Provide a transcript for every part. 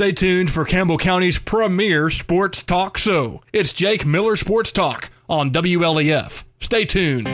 Stay tuned for Campbell County's premier sports talk show. It's Jake Miller Sports Talk on WLEF. Stay tuned.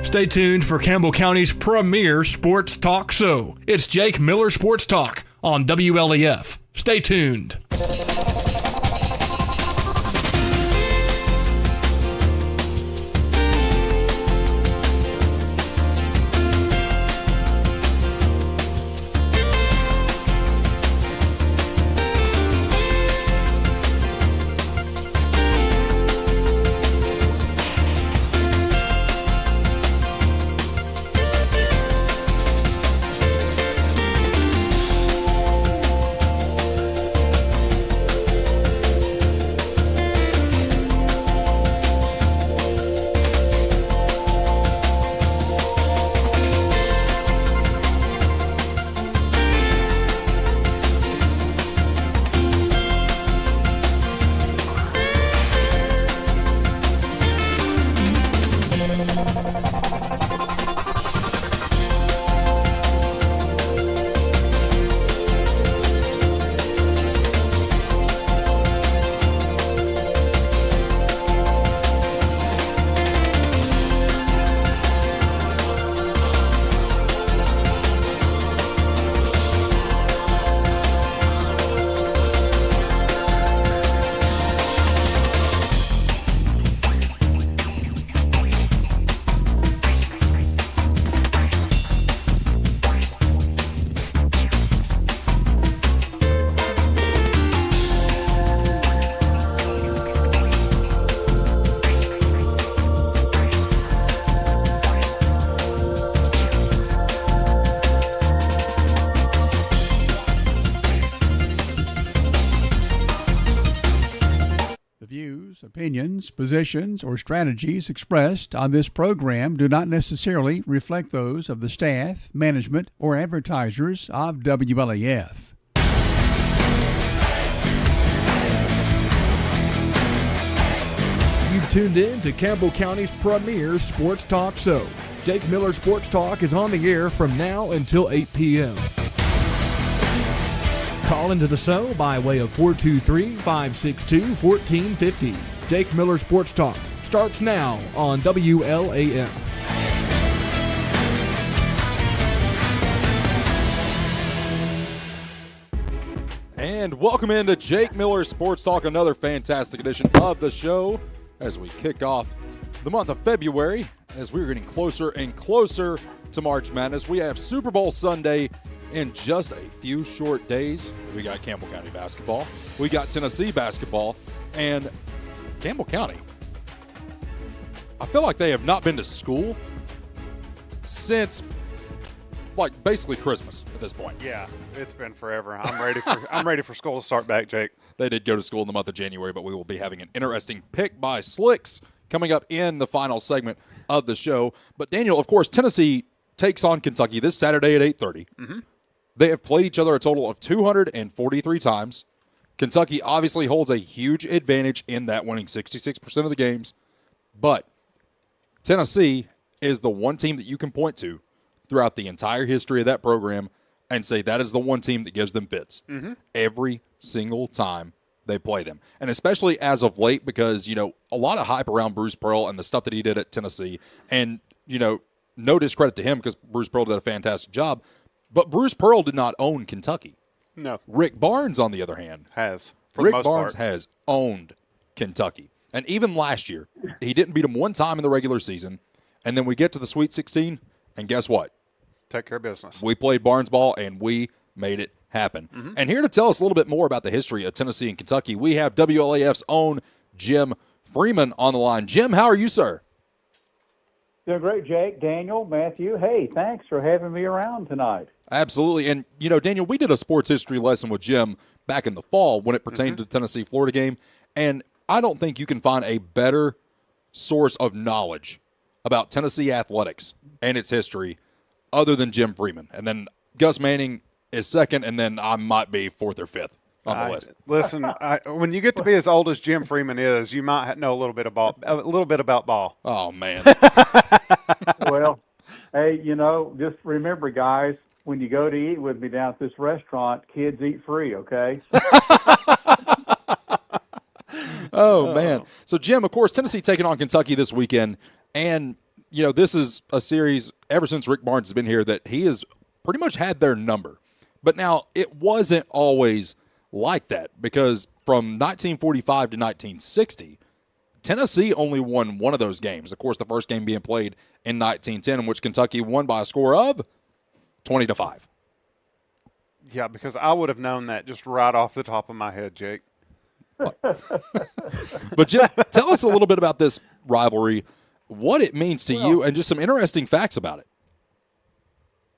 Stay tuned for Campbell County's premier sports talk show. It's Jake Miller Sports Talk on WLEF. Stay tuned. Opinions, positions, or strategies expressed on this program do not necessarily reflect those of the staff, management, or advertisers of WLEF. You've tuned in to Campbell County's premier sports talk show. Jake Miller Sports Talk is on the air from now until 8 p.m. Call into the show by way of 423-562-1450. Jake Miller Sports Talk starts now on WLAF. And welcome into Jake Miller Sports Talk, another fantastic edition of the show as we kick off the month of February as we're getting closer and closer to March Madness. We have Super Bowl Sunday in just a few short days. We got Campbell County basketball. We got Tennessee basketball. And Campbell County, I feel like they have not been to school since, like, basically Christmas at this point. Yeah, it's been forever. I'm ready for school to start back, Jake. They did go to school in the month of January, but we will be having an interesting pick by Slicks coming up in the final segment of the show. But, Daniel, of course, Tennessee takes on Kentucky this Saturday at 8:30. Mm-hmm. They have played each other a total of 243 times. Kentucky obviously holds a huge advantage in that, winning 66% of the games, but Tennessee is the one team that you can point to throughout the entire history of that program and say that is the one team that gives them fits every single time they play them. And especially as of late, because, you know, a lot of hype around Bruce Pearl and the stuff that he did at Tennessee. And, you know, no discredit to him because Bruce Pearl did a fantastic job. But Bruce Pearl did not own Kentucky. No. Rick Barnes, on the other hand, Has. For Rick the most Barnes part. has owned Kentucky. And even last year, he didn't beat them one time in the regular season. And then we get to the Sweet 16, and guess what? Take care of business. We played Barnes ball, and we made it happen. And here to tell us a little bit more about the history of Tennessee and Kentucky, we have WLAF's own Jim Freeman on the line. Jim, how are you, sir? Doing great, Jake, Daniel, Matthew. Hey, thanks for having me around tonight. Absolutely. And, you know, Daniel, we did a sports history lesson with Jim back in the fall when it pertained to the Tennessee-Florida game, and I don't think you can find a better source of knowledge about Tennessee athletics and its history other than Jim Freeman. And then Gus Manning is second, and then I might be fourth or fifth on the list. Listen, when you get to be as old as Jim Freeman is, you might know a little bit about ball. Oh, man. Well, hey, you know, just remember, guys, when you go to eat with me down at this restaurant, kids eat free, okay? Oh, man. So, Jim, of course, Tennessee taking on Kentucky this weekend. And, you know, this is a series ever since Rick Barnes has been here that he has pretty much had their number. But now it wasn't always like that because from 1945 to 1960, Tennessee only won one of those games. Of course, the first game being played in 1910, in which Kentucky won by a score of 20-5. Yeah, because I would have known that just right off the top of my head, Jake. But, Jim, tell us a little bit about this rivalry, what it means to you, and just some interesting facts about it.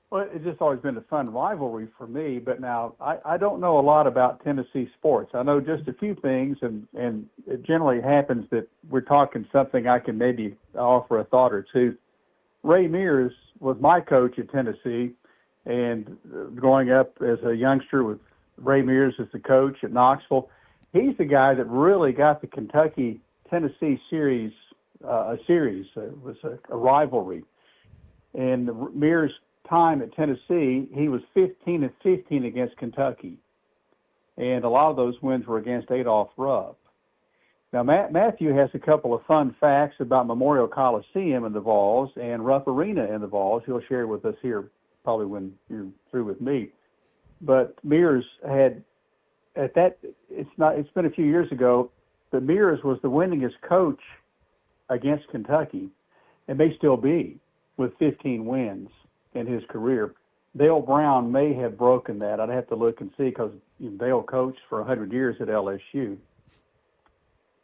Well, it's just always been a fun rivalry for me, but now I don't know a lot about Tennessee sports. I know just a few things, and it generally happens that we're talking something I can maybe offer a thought or two. Ray Mears was my coach at Tennessee, and growing up as a youngster with Ray Mears as the coach at Knoxville, he's the guy that really got the Kentucky-Tennessee series a series. It was a rivalry. And Mears' time at Tennessee, he was 15-15 against Kentucky. And a lot of those wins were against Adolph Rupp. Now, Matthew has a couple of fun facts about Memorial Coliseum in the Vols and Rupp Arena in the Vols. He'll share with us here probably when you're through with me. But Mears had, it's been a few years ago, but Mears was the winningest coach against Kentucky, and may still be, with 15 wins in his career. Dale Brown may have broken that. I'd have to look and see because Dale coached for 100 years at LSU.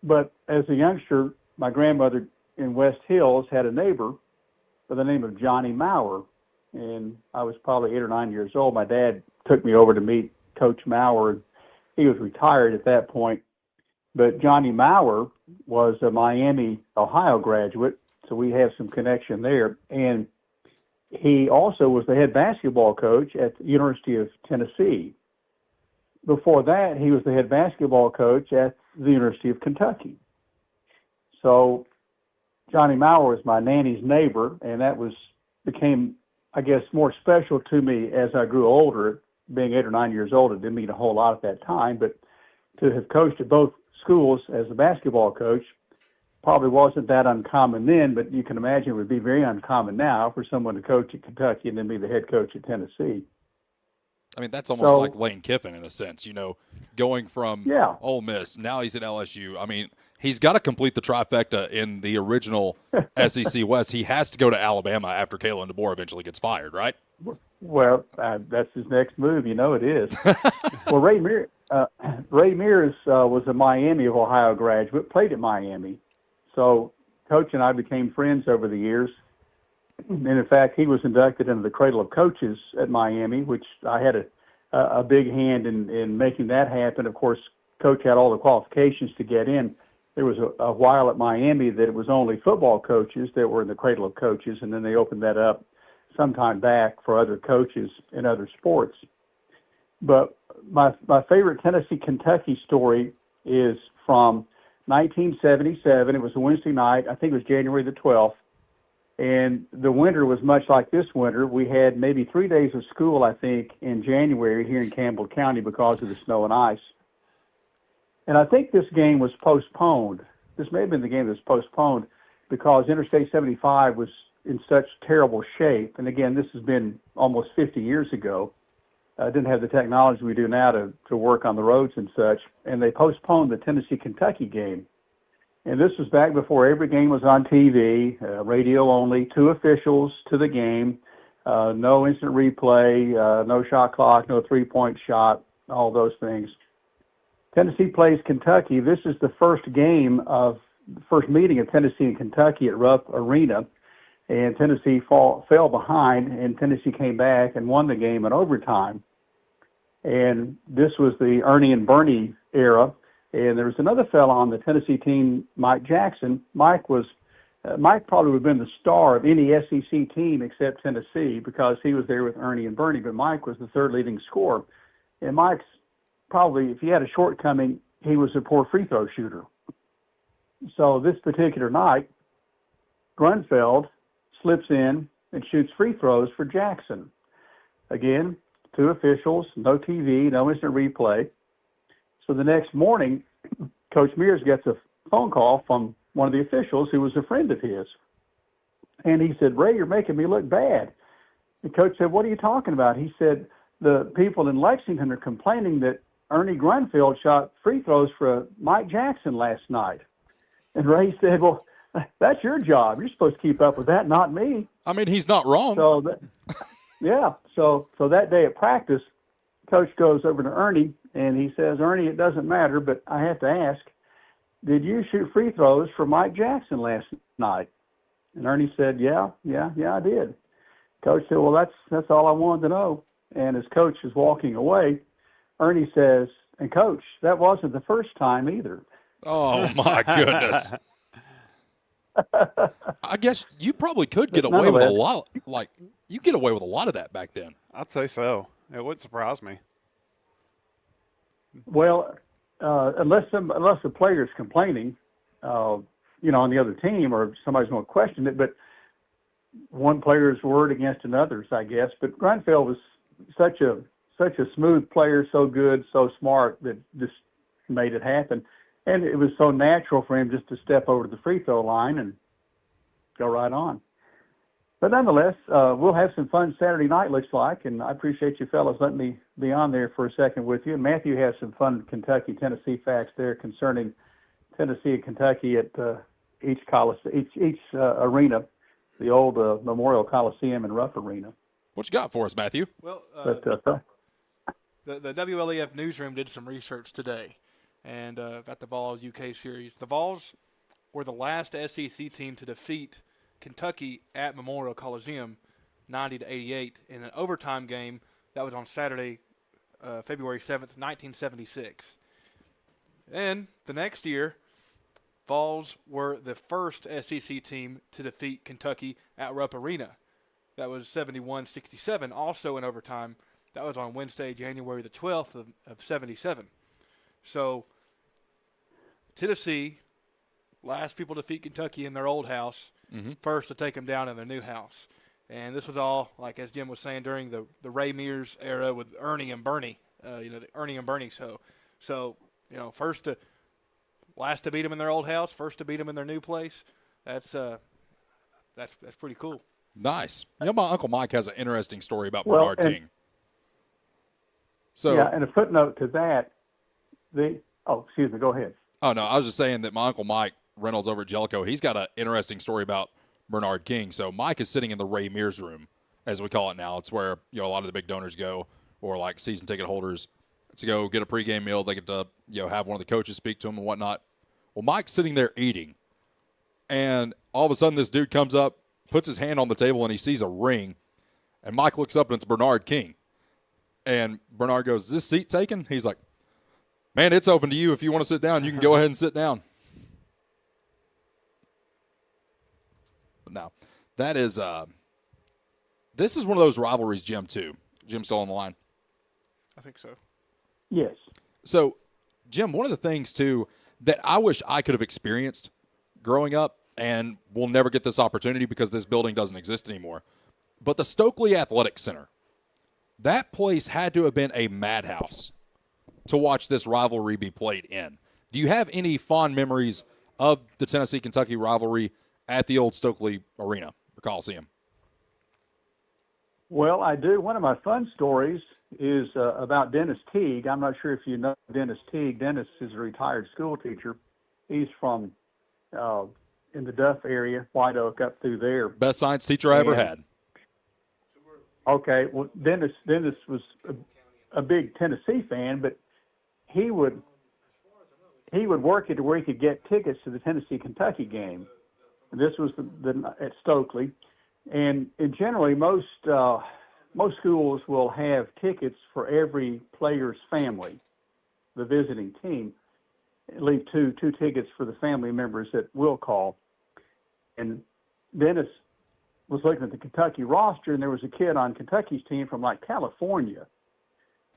But as a youngster, my grandmother in West Hills had a neighbor by the name of Johnny Maurer, and I was probably 8 or 9 years old. My dad took me over to meet Coach Maurer. He was retired at that point. But Johnny Maurer was a Miami, Ohio graduate, so we have some connection there. And he also was the head basketball coach at the University of Tennessee. Before that, he was the head basketball coach at the University of Kentucky. So Johnny Maurer was my nanny's neighbor, and that became, I guess, more special to me as I grew older. Being 8 or 9 years old, it didn't mean a whole lot at that time, but to have coached at both schools as a basketball coach probably wasn't that uncommon then, but you can imagine it would be very uncommon now for someone to coach at Kentucky and then be the head coach at Tennessee. I mean, that's almost like Lane Kiffin in a sense, you know, going from Ole Miss, now he's at LSU. I mean, he's got to complete the trifecta in the original SEC West. He has to go to Alabama after Kalen DeBoer eventually gets fired, right? Well, that's his next move. You know it is. Well, Ray Mears was a Miami of Ohio graduate, played at Miami. So Coach and I became friends over the years. And in fact, he was inducted into the Cradle of Coaches at Miami, which I had a big hand in making that happen. Of course, Coach had all the qualifications to get in. There was a while at Miami that it was only football coaches that were in the Cradle of Coaches, and then they opened that up sometime back for other coaches in other sports. But my favorite Tennessee-Kentucky story is from 1977. It was a Wednesday night. I think it was January the 12th. And the winter was much like this winter. We had maybe 3 days of school, I think, in January here in Campbell County because of the snow and ice. And I think this game was postponed. This may have been the game that was postponed because Interstate 75 was in such terrible shape. And again, this has been almost 50 years ago. Didn't have the technology we do now to work on the roads and such. And they postponed the Tennessee-Kentucky game. And this was back before every game was on TV, radio only, 2 officials to the game, no instant replay, no shot clock, no three-point shot, all those things. Tennessee plays Kentucky. This is the first meeting of Tennessee and Kentucky at Rupp Arena. And Tennessee fell behind, and Tennessee came back and won the game in overtime. And this was the Ernie and Bernie era. And there was another fellow on the Tennessee team, Mike Jackson. Mike probably would have been the star of any SEC team except Tennessee because he was there with Ernie and Bernie, but Mike was the third leading scorer. And Mike's probably, if he had a shortcoming, he was a poor free throw shooter. So this particular night, Grunfeld slips in and shoots free throws for Jackson. Again, 2 officials, no TV, no instant replay. So the next morning, Coach Mears gets a phone call from one of the officials who was a friend of his. And he said, "Ray, you're making me look bad." The coach said, "What are you talking about?" He said, "The people in Lexington are complaining that Ernie Grunfeld shot free throws for Mike Jackson last night." And Ray said, "Well, that's your job. You're supposed to keep up with that, not me." I mean, he's not wrong. So, so that day at practice, Coach goes over to Ernie, and he says, "Ernie, it doesn't matter, but I have to ask, did you shoot free throws for Mike Jackson last night?" And Ernie said, yeah, I did." Coach said, "Well, that's all I wanted to know." And as Coach is walking away, Ernie says, "And Coach, that wasn't the first time either." Oh, my goodness. I guess you probably could get away with a lot. Like, you get away with a lot of that back then. I'd say so. It wouldn't surprise me. Well, unless the player's complaining, on the other team, or somebody's going to question it, but one player's word against another's, I guess. But Grunfeld was such a smooth player, so good, so smart, that just made it happen. And it was so natural for him just to step over to the free throw line and go right on. But nonetheless, we'll have some fun Saturday night, looks like, and I appreciate you fellas letting me be on there for a second with you. And Matthew has some fun Kentucky-Tennessee facts there concerning Tennessee and Kentucky at each arena, the old Memorial Coliseum and Rupp Arena. What you got for us, Matthew? Well, The the WLEF newsroom did some research today, and about the Vols UK series. The Vols were the last SEC team to defeat Kentucky at Memorial Coliseum, 90-88, in an overtime game that was on Saturday, February 7th, 1976. And the next year, Vols were the first SEC team to defeat Kentucky at Rupp Arena. That was 71-67, also in overtime. That was on Wednesday, January the 12th of 77. So Tennessee, last people to defeat Kentucky in their old house, first to take them down in their new house. And this was all, like as Jim was saying, during the Ray Mears era with Ernie and Bernie, the Ernie and Bernie. So last to beat them in their old house, first to beat them in their new place. That's pretty cool. Nice. My Uncle Mike has an interesting story about Bernard King. So, and a footnote to that, excuse me, go ahead. Oh, no, I was just saying that my Uncle Mike Reynolds over at Jellicoe, he's got an interesting story about Bernard King. So Mike is sitting in the Ray Mears room, as we call it now. It's where a lot of the big donors go, or like season ticket holders, to go get a pregame meal. They get to have one of the coaches speak to them and whatnot. Well, Mike's sitting there eating, and all of a sudden this dude comes up, puts his hand on the table, and he sees a ring. And Mike looks up, and it's Bernard King. And Bernard goes, "Is this seat taken?" He's like, "Man, it's open to you. If you want to sit down, you can go ahead and sit down." But now, that is this is one of those rivalries, Jim, too. Jim's still on the line. I think so. Yes. So, Jim, one of the things, too, that I wish I could have experienced growing up, and we'll never get this opportunity because this building doesn't exist anymore, but the Stokely Athletic Center, that place had to have been a madhouse to watch this rivalry be played in. Do you have any fond memories of the Tennessee-Kentucky rivalry at the old Stokely Arena or Coliseum? Well, I do. One of my fun stories is about Dennis Teague. I'm not sure if you know Dennis Teague. Dennis is a retired school teacher. He's from in the Duff area, White Oak, up through there. Best science teacher I ever had. Okay, well, Dennis was a big Tennessee fan, but he would work it to where he could get tickets to the Tennessee-Kentucky game. And this was at Stokely, and generally most schools will have tickets for every player's family, the visiting team. Leave two tickets for the family members that will call. And Dennis was looking at the Kentucky roster, and there was a kid on Kentucky's team from like California.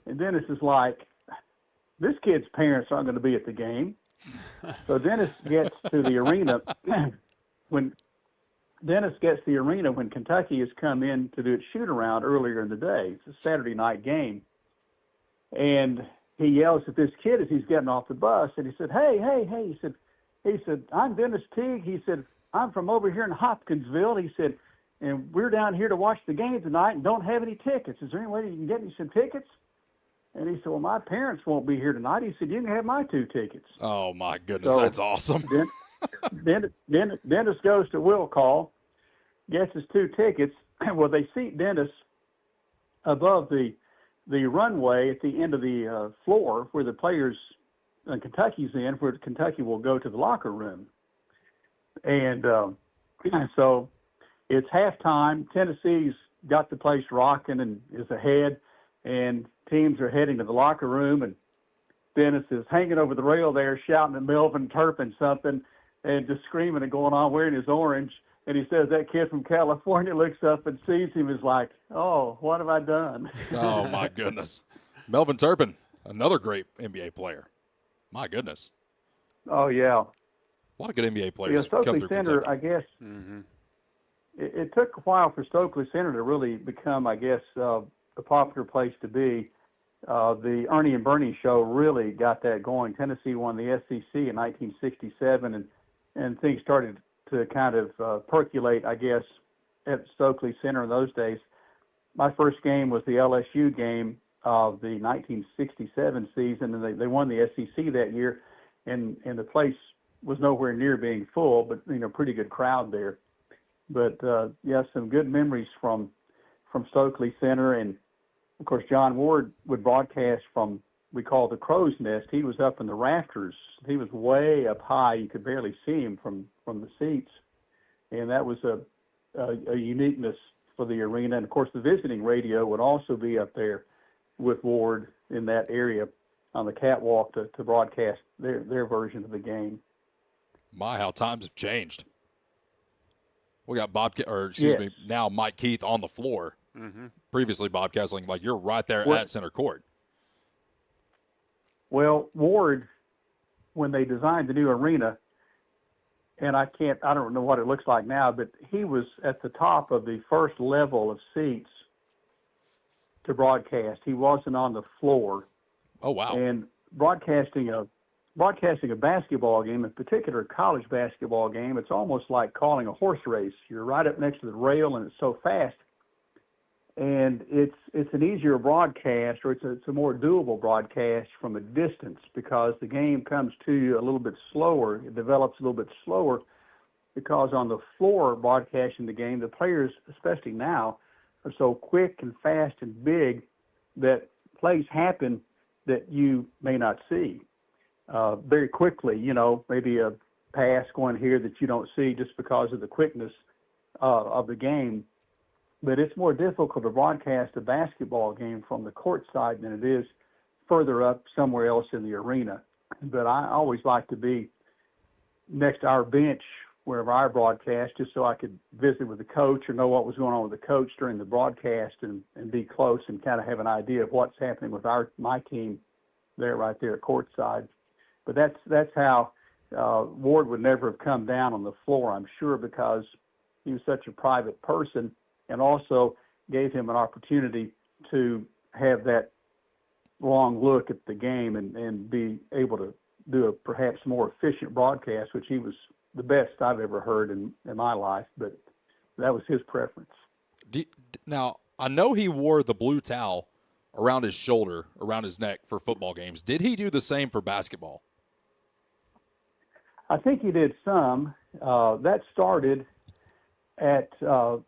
And Dennis is like, this kid's parents aren't going to be at the game. So Dennis gets to the arena when Kentucky has come in to do its shoot around earlier in the day. It's a Saturday night game. And he yells at this kid as he's getting off the bus, and he said, hey, he said, I'm Dennis Teague. He said, I'm from over here in Hopkinsville. He said, and we're down here to watch the game tonight and don't have any tickets. Is there any way you can get me some tickets? And he said, well, my parents won't be here tonight. He said, you can have my 2 tickets. Oh, my goodness, that's awesome. Dennis goes to will call, gets his 2 tickets. Well, they seat Dennis above the runway at the end of the floor where the players in Kentucky's in, where Kentucky will go to the locker room. And so it's halftime. Tennessee's got the place rocking and is ahead, and teams are heading to the locker room, and Dennis is hanging over the rail there shouting at Melvin Turpin something and just screaming and going on wearing his orange. And he says that kid from California looks up and sees him and is like, oh, what have I done? Oh, my goodness. Melvin Turpin, another great NBA player. My goodness. Oh, yeah. A lot of good NBA players Stokely come through Center, Kentucky. I guess, it took a while for Stokely Center to really become, I guess, a popular place to be. The Ernie and Bernie show really got that going. Tennessee won the SEC in 1967, and things started to kind of percolate, I guess, at Stokely Center in those days. My first game was the LSU game of the 1967 season, and they won the SEC that year, and the place was nowhere near being full, but pretty good crowd there. But yeah, some good memories from Stokely Center, and of course John Ward would broadcast from, we call the crow's nest. He was up in the rafters. He was way up high. You could barely see him from the seats, and that was a uniqueness for the arena. And of course the visiting radio would also be up there with Ward in that area on the catwalk to broadcast their version of the game. My, how times have changed. We got now Mike Keith on the floor. Previously, Bob Kessling, like you're right there at center court. Well, Ward, when they designed the new arena, and I don't know what it looks like now, but he was at the top of the first level of seats to broadcast. He wasn't on the floor. Oh, wow. And broadcasting a basketball game, in particular a college basketball game, it's almost like calling a horse race. You're right up next to the rail, and it's so fast. And it's an easier broadcast, or it's a more doable broadcast from a distance, because the game comes to you a little bit slower. It develops a little bit slower, because on the floor broadcasting the game, the players, especially now, are so quick and fast and big that plays happen that you may not see very quickly. Maybe a pass going here that you don't see just because of the quickness of the game. But it's more difficult to broadcast a basketball game from the court side than it is further up somewhere else in the arena. But I always like to be next to our bench wherever our broadcast, just so I could visit with the coach or know what was going on with the coach during the broadcast and be close and kind of have an idea of what's happening with my team there, right there at courtside. But that's how Ward would never have come down on the floor, I'm sure, because he was such a private person, and also gave him an opportunity to have that long look at the game and be able to do a perhaps more efficient broadcast, which he was the best I've ever heard in my life, but that was his preference. Now, I know he wore the blue towel around his shoulder, around his neck for football games. Did he do the same for basketball? I think he did some. That started at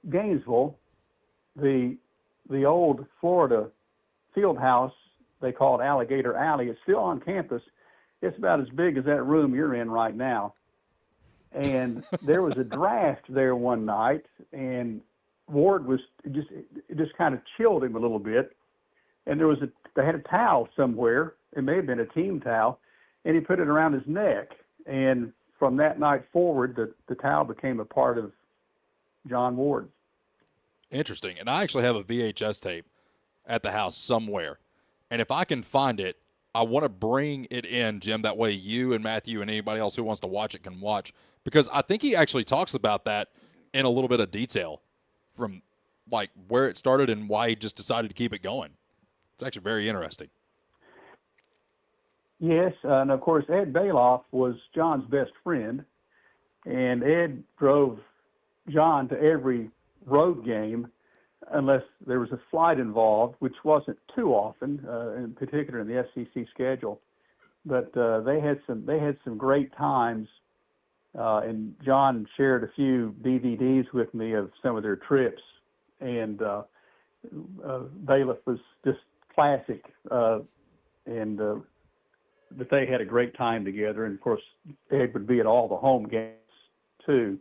Gainesville, the old Florida field house they call it Alligator Alley. It's still on campus. It's about as big as that room you're in right now. And there was a draft there one night, and Ward was just kind of chilled him a little bit. And they had a towel somewhere. It may have been a team towel, and he put it around his neck. And from that night forward, the towel became a part of John Ward. Interesting. And I actually have a VHS tape at the house somewhere. And if I can find it, I want to bring it in, Jim. That way you and Matthew and anybody else who wants to watch it can watch. Because I think he actually talks about that in a little bit of detail from like where it started and why he just decided to keep it going. It's actually very interesting. Yes, and of course Ed Bailoff was John's best friend, and Ed drove John to every road game unless there was a flight involved, which wasn't too often, in particular in the SEC schedule. But they had some great times, and John shared a few DVDs with me of some of their trips, and Bailiff was just classic, but they had a great time together, and of course Ed would be at all the home games too.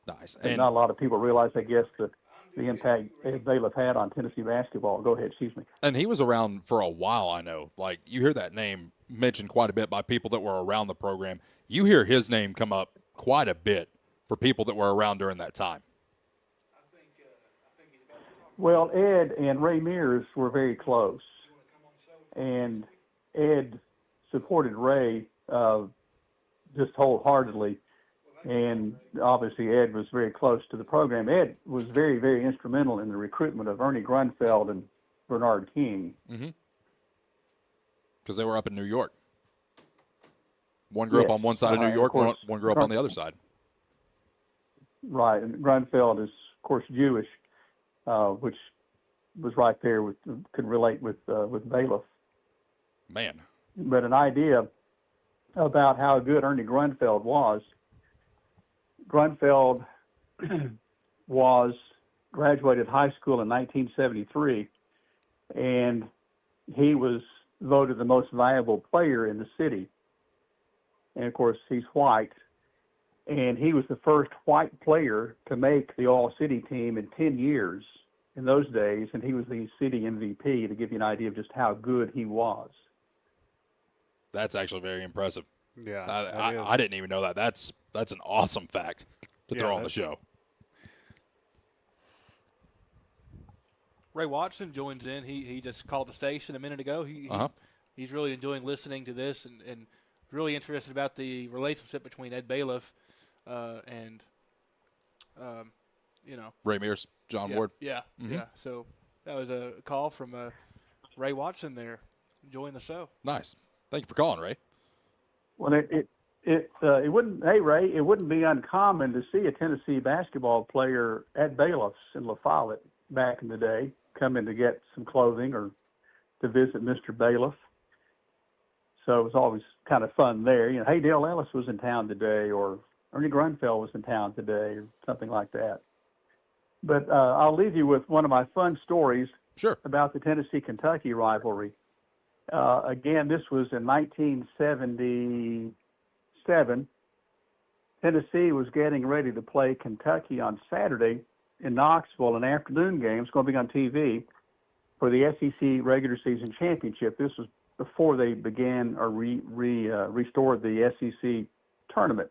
Nice. And not a lot of people realize, I guess, the impact Ed Bailiff had on Tennessee basketball. Go ahead, excuse me. And he was around for a while, I know. Like, you hear that name mentioned quite a bit by people that were around the program. You hear his name come up quite a bit for people that were around during that time. Well, Ed and Ray Mears were very close, and Ed supported Ray just wholeheartedly, and obviously Ed was very close to the program. Ed was very, very instrumental in the recruitment of Ernie Grunfeld and Bernard King. Mm-hmm. Because they were up in New York. One grew up on one side of New York, one grew up on the other side. Right, and Grunfeld is, of course, Jewish, which was right there could relate with Bailiff. Man. But an idea about how good Ernie Grunfeld was. Grunfeld graduated high school in 1973, and he was voted the most valuable player in the city. And of course, he's white, and he was the first white player to make the All-City team in 10 years in those days, and he was the city MVP, to give you an idea of just how good he was. That's actually very impressive. Yeah, I didn't even know that. That's an awesome fact to throw on the show. Ray Watson joins in. He just called the station a minute ago. He's really enjoying listening to this and really interested about the relationship between Ed Bailiff and Ray Mears, John Ward. Yeah, yeah. So that was a call from Ray Watson there, enjoying the show. Nice. Thank you for calling, Ray. Well, it wouldn't. Hey, Ray, it wouldn't be uncommon to see a Tennessee basketball player at Bailiff's in La Follette back in the day, come in to get some clothing or to visit Mr. Bailiff. So it was always kind of fun there. You know, hey, Dale Ellis was in town today, or Ernie Grunfeld was in town today, or something like that. But I'll leave you with one of my fun stories about the Tennessee-Kentucky rivalry. Again, this was in 1977. Tennessee was getting ready to play Kentucky on Saturday in Knoxville, an afternoon game. It's going to be on TV for the SEC regular season championship. This was before they began or restored the SEC tournament.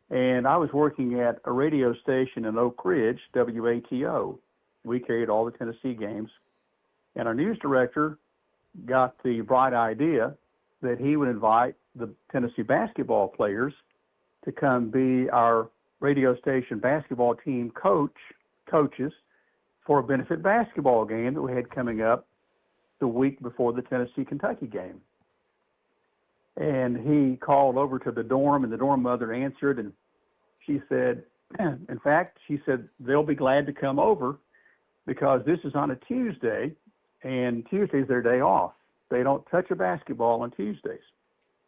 And I was working at a radio station in Oak Ridge, WATO. We carried all the Tennessee games. And our news director got the bright idea that he would invite the Tennessee basketball players to come be our radio station basketball team coaches for a benefit basketball game that we had coming up the week before the Tennessee-Kentucky game. And he called over to the dorm, and the dorm mother answered, and she said, in fact, she said, they'll be glad to come over because this is on a Tuesday, and Tuesday's their day off. They don't touch a basketball on Tuesdays.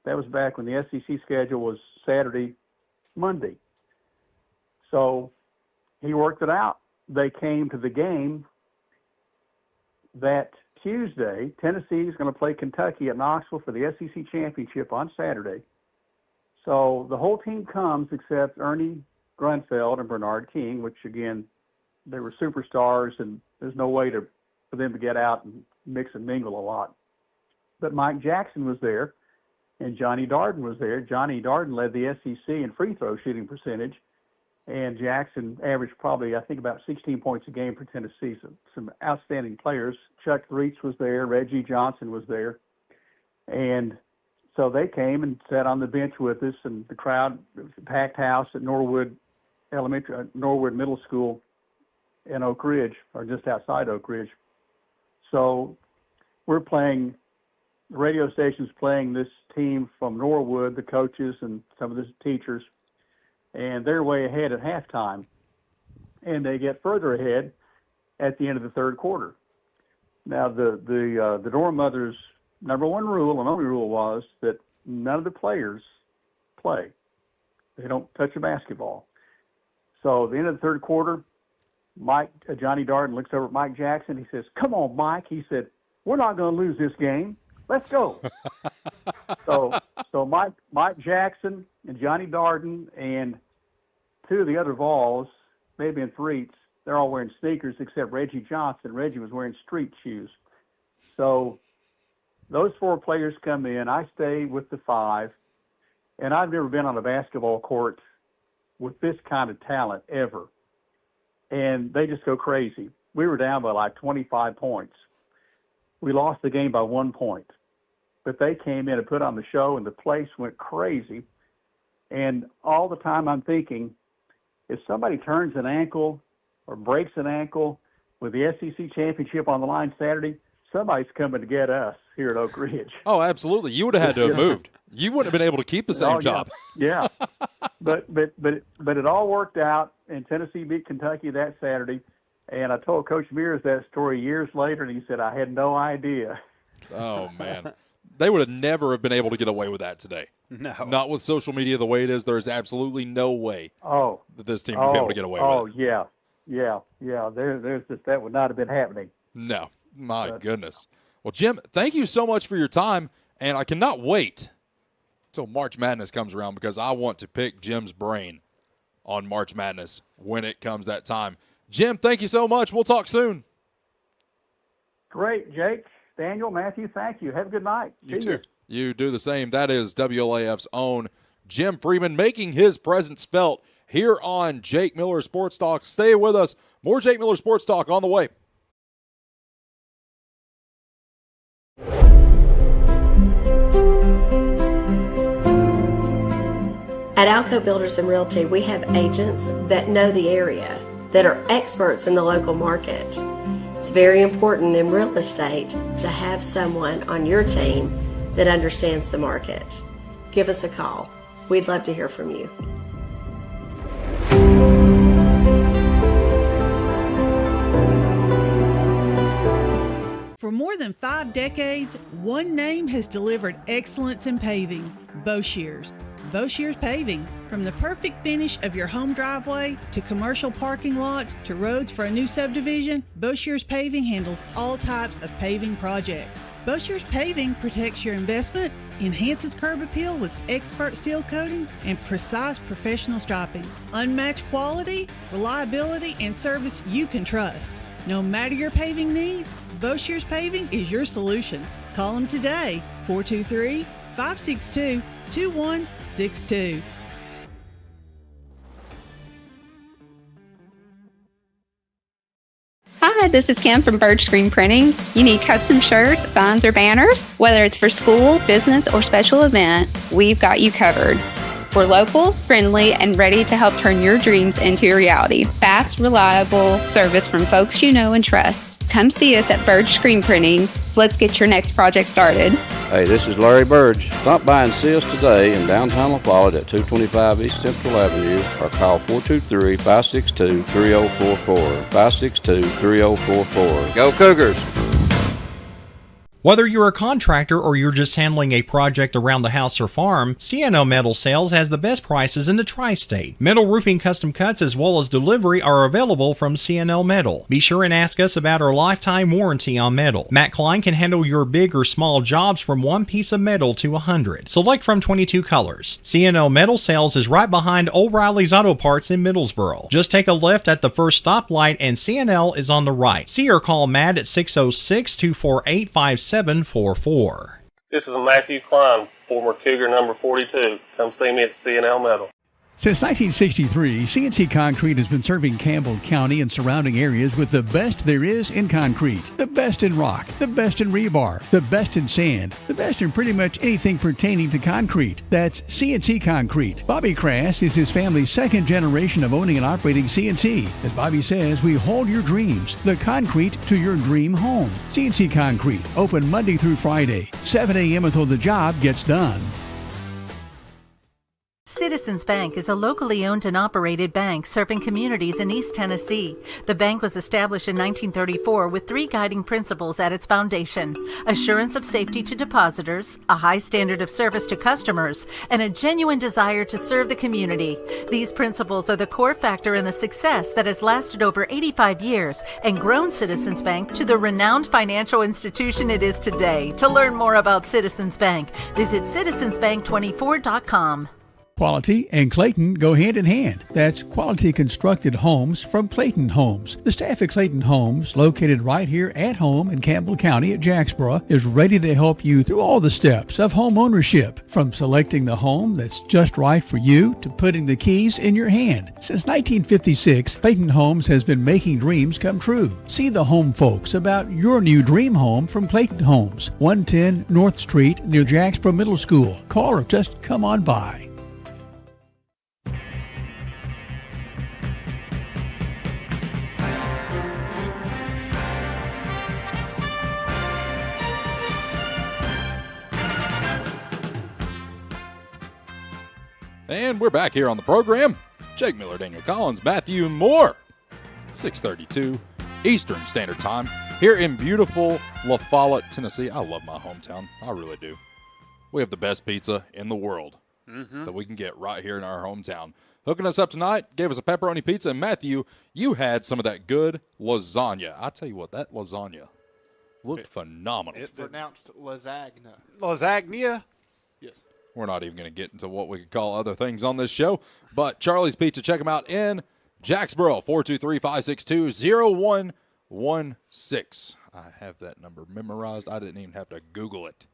That was back when the SEC schedule was Saturday, Monday. So he worked it out. They came to the game that Tuesday. Tennessee is going to play Kentucky at Knoxville for the SEC championship on Saturday. So the whole team comes except Ernie Grunfeld and Bernard King, which, again, they were superstars, and there's no way for them to get out and mix and mingle a lot. But Mike Jackson was there, and Johnny Darden was there. Johnny Darden led the SEC in free throw shooting percentage, and Jackson averaged probably, I think, about 16 points a game for Tennessee. So some outstanding players. Chuck Threets was there. Reggie Johnson was there. And so they came and sat on the bench with us, and the crowd, it was a packed house at Norwood Middle School in Oak Ridge, or just outside Oak Ridge. So we're playing, the radio station's playing this team from Norwood, the coaches and some of the teachers, and they're way ahead at halftime. And they get further ahead at the end of the third quarter. Now, the dorm mother's number one rule and only rule was that none of the players play. They don't touch a basketball. So at the end of the third quarter, Johnny Darden looks over at Mike Jackson. He says, "Come on, Mike." He said, "We're not going to lose this game. Let's go." So Mike Jackson and Johnny Darden and two of the other Vols, maybe in Threets, they're all wearing sneakers except Reggie Johnson. Reggie was wearing street shoes. So those four players come in. I stay with the five, and I've never been on a basketball court with this kind of talent ever. And they just go crazy. We were down by like 25 points. We lost the game by 1 point. But they came in and put on the show, and the place went crazy. And all the time I'm thinking, if somebody turns an ankle or breaks an ankle with the SEC championship on the line Saturday, somebody's coming to get us here at Oak Ridge. Oh, absolutely. You would have had to have moved. You wouldn't have been able to keep the same job. Yeah. But it all worked out, and Tennessee beat Kentucky that Saturday. And I told Coach Mears that story years later, and he said, "I had no idea." Oh, man. They would have never have been able to get away with that today. No. Not with social media the way it is. There's absolutely no way that this team would be able to get away with it. Oh, yeah. There's just, that would not have been happening. No. My goodness. Well, Jim, thank you so much for your time, and I cannot wait until March Madness comes around because I want to pick Jim's brain on March Madness when it comes that time. Jim, thank you so much. We'll talk soon. Great, Jake, Daniel, Matthew, thank you. Have a good night. You too. You do the same. That is WLAF's own Jim Freeman making his presence felt here on Jake Miller Sports Talk. Stay with us. More Jake Miller Sports Talk on the way. At Alco Builders and Realty, we have agents that know the area, that are experts in the local market. It's very important in real estate to have someone on your team that understands the market. Give us a call. We'd love to hear from you. For more than 5 decades, one name has delivered excellence in paving: Boshears. Boshears Paving. From the perfect finish of your home driveway to commercial parking lots to roads for a new subdivision, Boshears Paving handles all types of paving projects. Boshears Paving protects your investment, enhances curb appeal with expert seal coating and precise professional striping. Unmatched quality, reliability, and service you can trust. No matter your paving needs, Boshears Paving is your solution. Call them today, 423-562-2162. Hi, this is Kim from Bird Screen Printing. You need custom shirts, signs, or banners? Whether it's for school, business, or special event, we've got you covered. We're local, friendly, and ready to help turn your dreams into a reality. Fast, reliable service from folks you know and trust. Come see us at Bird Screen Printing. Let's get your next project started. Hey, this is Larry Burge. Stop by and see us today in downtown La Follette at 225 East Central Avenue or call 423-562-3044. 562-3044. Go Cougars! Whether you're a contractor or you're just handling a project around the house or farm, C&L Metal Sales has the best prices in the tri-state. Metal roofing custom cuts as well as delivery are available from C&L Metal. Be sure and ask us about our lifetime warranty on metal. Matt Klein can handle your big or small jobs from 1 piece of metal to 100. Select from 22 colors. C&L Metal Sales is right behind O'Reilly's Auto Parts in Middlesboro. Just take a left at the first stoplight and C&L is on the right. See or call Matt at 606-248-5744. This is Matthew Klein, former Cougar number 42. Come see me at C&L Metal. Since 1963, CNC Concrete has been serving Campbell County and surrounding areas with the best there is in concrete. The best in rock, the best in rebar, the best in sand, the best in pretty much anything pertaining to concrete. That's CNC Concrete. Bobby Crass is his family's second generation of owning and operating CNC. As Bobby says, we hold your dreams, the concrete to your dream home. CNC Concrete, open Monday through Friday, 7 a.m. until the job gets done. Citizens Bank is a locally owned and operated bank serving communities in East Tennessee. The bank was established in 1934 with 3 guiding principles at its foundation: assurance of safety to depositors, a high standard of service to customers, and a genuine desire to serve the community. These principles are the core factor in the success that has lasted over 85 years and grown Citizens Bank to the renowned financial institution it is today. To learn more about Citizens Bank, visit citizensbank24.com. Quality and Clayton go hand in hand. That's quality constructed homes from Clayton Homes. The staff at Clayton Homes, located right here at home in Campbell County at Jacksboro, is ready to help you through all the steps of home ownership, from selecting the home that's just right for you to putting the keys in your hand. Since 1956, Clayton Homes has been making dreams come true. See the home folks about your new dream home from Clayton Homes, 110 North Street near Jacksboro Middle School. Call or just come on by. And we're back here on the program. Jake Miller, Daniel Collins, Matthew Moore. 6:32 Eastern Standard Time here in beautiful La Follette, Tennessee. I love my hometown. I really do. We have the best pizza in the world that we can get right here in our hometown. Hooking us up tonight, gave us a pepperoni pizza. And Matthew, you had some of that good lasagna. I tell you what, that lasagna looked phenomenal. It's pronounced lasagna. Lasagna? Yes. We're not even going to get into what we could call other things on this show. But Charlie's Pizza, check them out in Jacksboro, 423-562-0116. I have that number memorized. I didn't even have to Google it.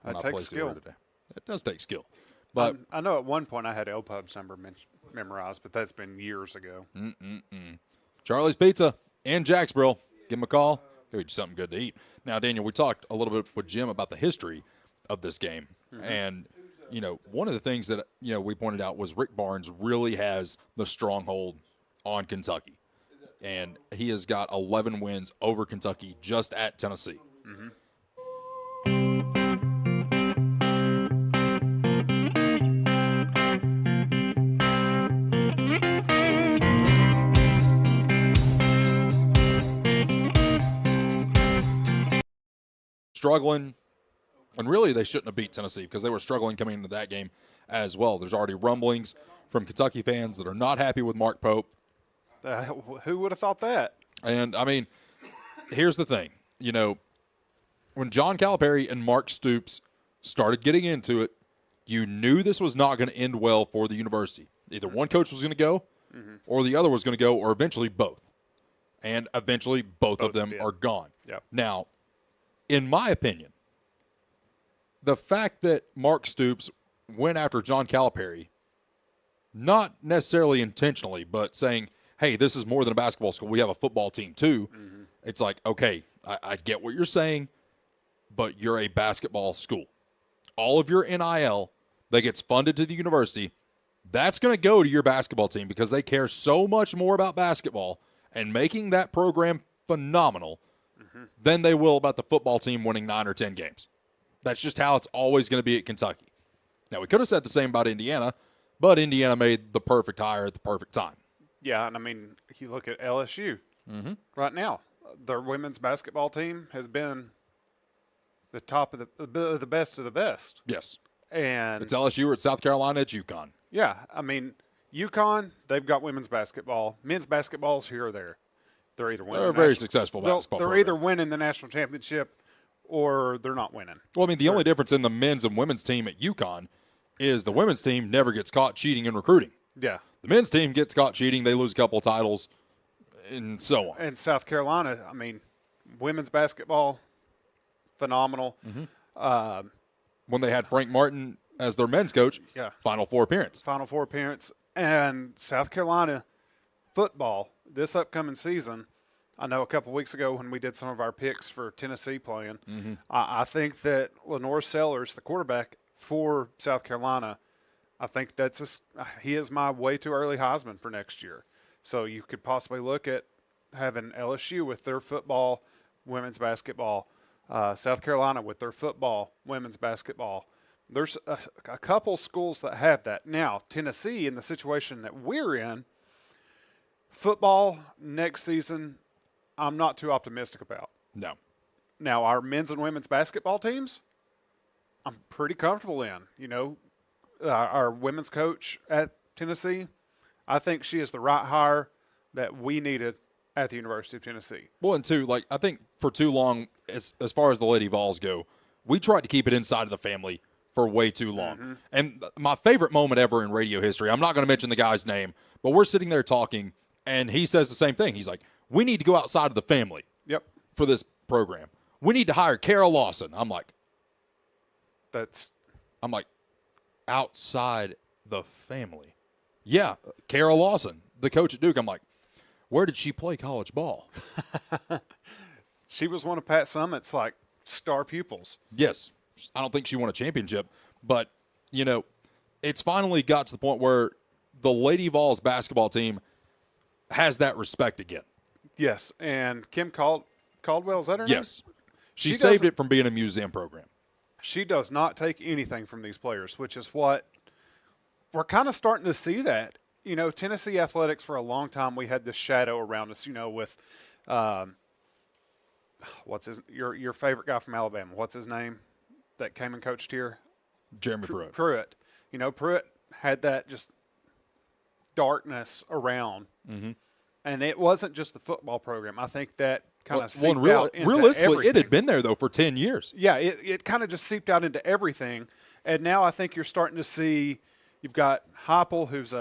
That takes skill. It does take skill. But I know at one point I had LPub's number memorized, but that's been years ago. Charlie's Pizza in Jacksboro. Give them a call. Go get you something good to eat. Now, Daniel, we talked a little bit with Jim about the history of this game. And you know, one of the things that, you know, we pointed out was Rick Barnes really has the stronghold on Kentucky. And he has got 11 wins over Kentucky just at Tennessee. Struggling. And really, they shouldn't have beat Tennessee because they were struggling coming into that game as well. There's already rumblings from Kentucky fans that are not happy with Mark Pope. Who would have thought that? And, I mean, here's the thing. You know, when John Calipari and Mark Stoops started getting into it, you knew this was not going to end well for the university. Either one coach was going to go or the other was going to go, or eventually both. And eventually both of them are gone. Yep. Now, in my opinion, the fact that Mark Stoops went after John Calipari, not necessarily intentionally, but saying, hey, this is more than a basketball school. We have a football team too. It's like, okay, I get what you're saying, but you're a basketball school. All of your NIL that gets funded to the university, that's going to go to your basketball team because they care so much more about basketball and making that program phenomenal than they will about the football team winning 9 or 10 games. That's just how it's always going to be at Kentucky. Now, we could have said the same about Indiana, but Indiana made the perfect hire at the perfect time. Yeah, and I mean, you look at LSU right now. Their women's basketball team has been the top of the best of the best. Yes. And it's LSU or it's South Carolina, it's UConn. Yeah, I mean, UConn, they've got women's basketball. Men's basketball's here or there. They're either winning. They're a very successful basketball They're program. either winning the national championship or they're not winning. Well, I mean, the only difference in the men's and women's team at UConn is the women's team never gets caught cheating in recruiting. Yeah. The men's team gets caught cheating, they lose a couple of titles, and so on. And South Carolina, I mean, women's basketball, phenomenal. When they had Frank Martin as their men's coach, Yeah. Final Four appearance. Final Four appearance. And South Carolina football this upcoming season, I know a couple weeks ago when we did some of our picks for Tennessee playing, I think that Lenore Sellers, the quarterback for South Carolina, I think he is my way too early Heisman for next year. So you could possibly look at having LSU with their football, women's basketball, South Carolina with their football, women's basketball. There's a couple schools that have that. Now, Tennessee, in the situation that we're in, football next season, I'm not too optimistic about. No. Now, our men's and women's basketball teams, I'm pretty comfortable in. You know, our women's coach at Tennessee, I think she is the right hire that we needed at the University of Tennessee. Well, and two, I think for too long, as far as the Lady Vols go, we tried to keep it inside of the family for way too long. And my favorite moment ever in radio history, I'm not going to mention the guy's name, but we're sitting there talking, and he says the same thing. He's like, we need to go outside of the family for this program. We need to hire Carol Lawson. I'm like, outside the family. Yeah, Carol Lawson, the coach at Duke. I'm like, where did she play college ball? She was one of Pat Summitt's, star pupils. Yes. I don't think she won a championship, but, it's finally got to the point where the Lady Vols basketball team has that respect again. Yes, and Kim Caldwell, is that her name? Yes. She saved it from being a museum program. She does not take anything from these players, which is what we're kind of starting to see that. Tennessee athletics for a long time, we had this shadow around us, with your favorite guy from Alabama. What's his name that came and coached here? Jeremy Pruitt. Pruitt. Pruitt had that just darkness around. And it wasn't just the football program. I think that kind of seeped out into realistically, everything. it had been there, though, for 10 years. Yeah, it kind of just seeped out into everything. And now I think you're starting to see you've got Heupel, who's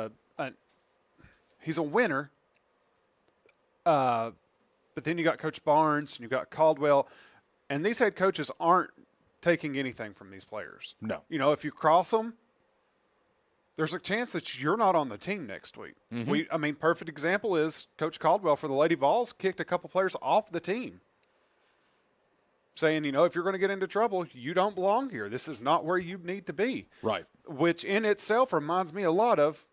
he's a winner. But then you got Coach Barnes, and you got Caldwell. And these head coaches aren't taking anything from these players. No. If you cross them, there's a chance that you're not on the team next week. Perfect example is Coach Caldwell for the Lady Vols kicked a couple players off the team, saying, if you're going to get into trouble, you don't belong here. This is not where you need to be. Right. Which in itself reminds me a lot of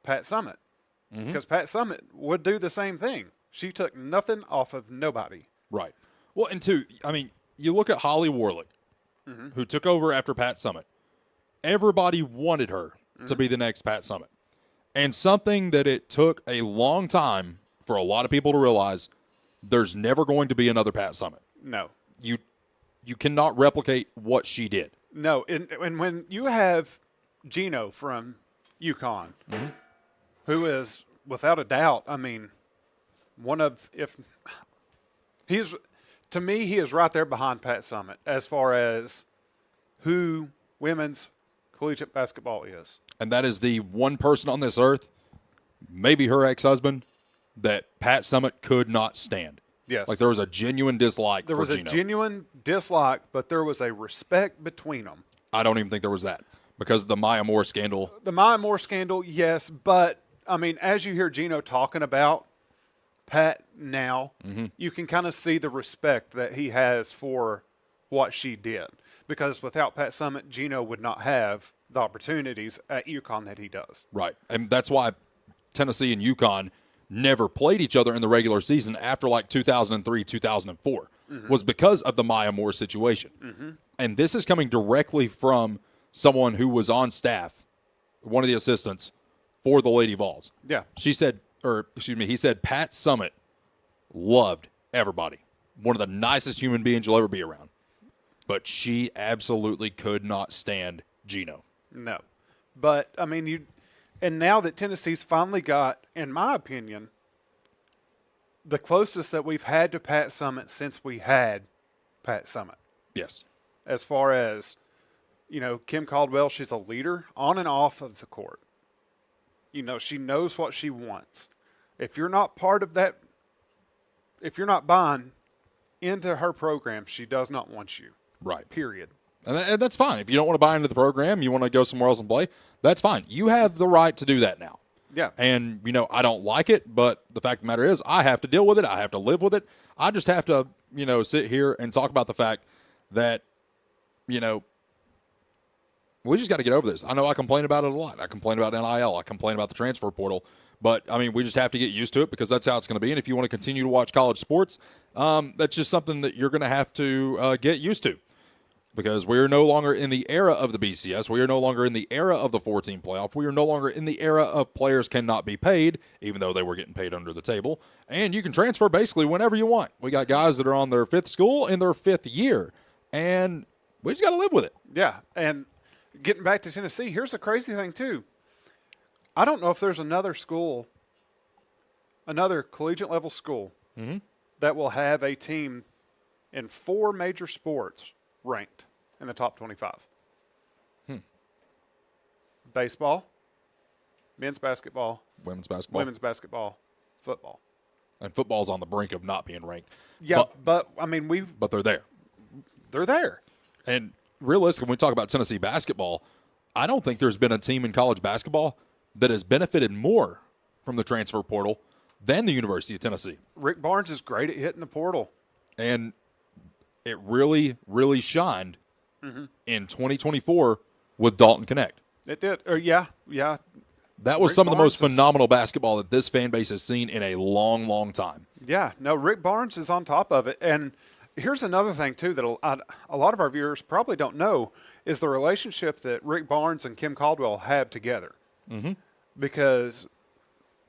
Pat Summitt, because Pat Summitt would do the same thing. She took nothing off of nobody. Right. Well, and two, you look at Holly Warlick, who took over after Pat Summitt. Everybody wanted her to be the next Pat Summitt. And something that it took a long time for a lot of people to realize, there's never going to be another Pat Summitt. No. You cannot replicate what she did. No, and when you have Gino from UConn, who is, without a doubt, to me, he is right there behind Pat Summitt as far as who women's collegiate basketball is. And that is the one person on this earth, maybe her ex-husband, that Pat Summitt could not stand. Yes. There was a genuine dislike for Gino. There was a genuine dislike, but there was a respect between them. I don't even think there was that because of the Maya Moore scandal. The Maya Moore scandal, yes, but, as you hear Gino talking about Pat now, you can kind of see the respect that he has for what she did. Because without Pat Summitt, Gino would not have the opportunities at UConn that he does. Right. And that's why Tennessee and UConn never played each other in the regular season after like 2003, 2004, was because of the Maya Moore situation. And this is coming directly from someone who was on staff, one of the assistants for the Lady Vols. Yeah. He said, Pat Summitt loved everybody. One of the nicest human beings you'll ever be around. But she absolutely could not stand Gino. No. But, I mean, and now that Tennessee's finally got, in my opinion, the closest that we've had to Pat Summitt since we had Pat Summitt. Yes. As far as, Kim Caldwell, she's a leader on and off of the court. She knows what she wants. If you're not part of that, if you're not buying into her program, she does not want you. Right. Period. And that's fine. If you don't want to buy into the program, you want to go somewhere else and play, that's fine. You have the right to do that now. Yeah. And, I don't like it, but the fact of the matter is I have to deal with it. I have to live with it. I just have to, sit here and talk about the fact that, we just got to get over this. I know I complain about it a lot. I complain about NIL. I complain about the transfer portal. But, we just have to get used to it because that's how it's going to be. And if you want to continue to watch college sports, that's just something that you're going to have to get used to. Because we are no longer in the era of the BCS. We are no longer in the era of the 14 playoff. We are no longer in the era of players cannot be paid, even though they were getting paid under the table. And you can transfer basically whenever you want. We got guys that are on their fifth school in their fifth year. And we just got to live with it. Yeah. And getting back to Tennessee, here's the crazy thing, too. I don't know if there's another school, another collegiate level school, that will have a team in 4 major sports ranked in the top 25. Baseball, men's basketball, women's basketball, football. And football's on the brink of not being ranked. Yeah, but they're there. They're there. And realistically, when we talk about Tennessee basketball, I don't think there's been a team in college basketball that has benefited more from the transfer portal than the University of Tennessee. Rick Barnes is great at hitting the portal. And it really, really shined in 2024 with Dalton Connect. It did. Yeah. That was Rick some of the most Barnes phenomenal basketball that this fan base has seen in a long, long time. Yeah. No, Rick Barnes is on top of it. And here's another thing, too, that a lot of our viewers probably don't know is the relationship that Rick Barnes and Kim Caldwell have together. Because,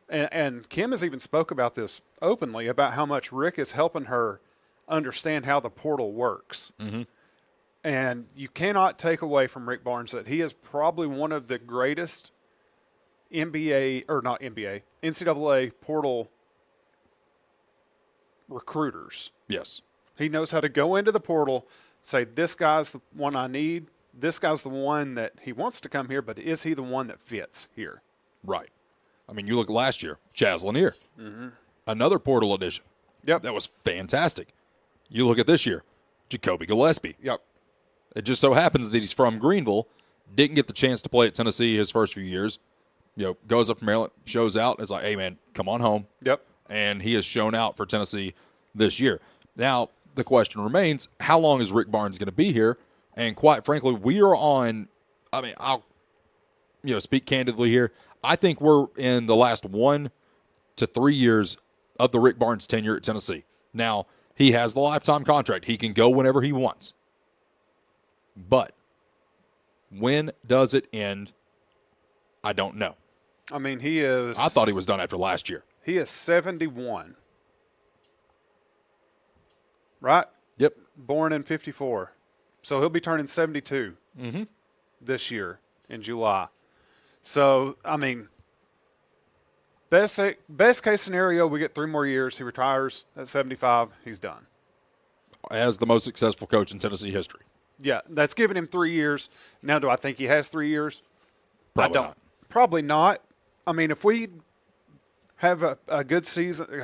and Kim has even spoke about this openly, about how much Rick is helping her understand how the portal works. And you cannot take away from Rick Barnes that he is probably one of the greatest NCAA portal recruiters. Yes. He knows how to go into the portal, say, this guy's the one I need. This guy's the one that he wants to come here, but is he the one that fits here? Right. I mean, you look last year, Chaz Lanier, another portal addition. Yep. That was fantastic. You look at this year, Jacoby Gillespie. Yep. It just so happens that he's from Greenville, didn't get the chance to play at Tennessee his first few years. Goes up to Maryland, shows out. It's like, hey, man, come on home. Yep. And he has shown out for Tennessee this year. Now, the question remains, how long is Rick Barnes going to be here? And quite frankly, we are on, I'll speak candidly here. I think we're in the last 1 to 3 years of the Rick Barnes tenure at Tennessee. Now, he has the lifetime contract. He can go whenever he wants. But when does it end? I don't know. I mean, I thought he was done after last year. He is 71. Right? Yep. Born in 54. So he'll be turning 72 this year in July. So, I mean, best case scenario, we get 3 more years. He retires at 75. He's done. As the most successful coach in Tennessee history. Yeah, that's giving him 3 years. Now, do I think he has 3 years? Probably I don't. not. Probably not. I mean, if we have a good season,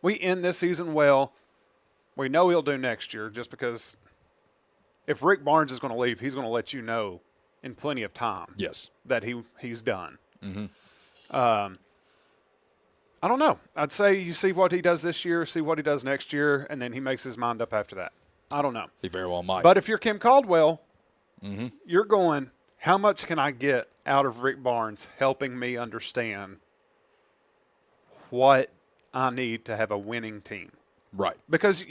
we end this season well, we know he'll do next year just because if Rick Barnes is going to leave, he's going to let you know in plenty of time yes. that he's done. I don't know. I'd say you see what he does this year, see what he does next year, and then he makes his mind up after that. I don't know. He very well might. But if you're Kim Caldwell, you're going, how much can I get out of Rick Barnes helping me understand what I need to have a winning team? Right. Because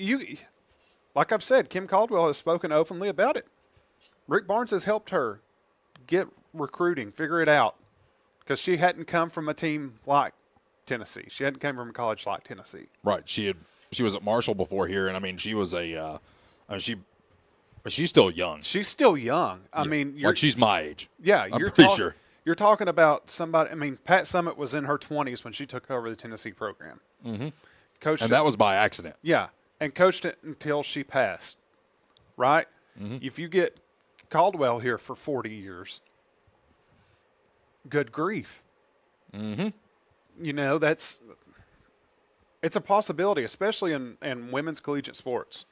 like I've said, Kim Caldwell has spoken openly about it. Rick Barnes has helped her get recruiting, figure it out, because she hadn't come from a team like Tennessee. She hadn't come from a college like Tennessee. Right. She was at Marshall before here, and I mean, she was she's still young. She's still young. I mean, she's my age. Yeah, I'm pretty sure. You're talking about somebody. I mean, Pat Summitt was in her 20s when she took over the Tennessee program. Coached and that was by accident. Yeah, and coached it until she passed. Right. If you get Caldwell here for 40 years, good grief. You know, it's a possibility, especially in women's collegiate sports.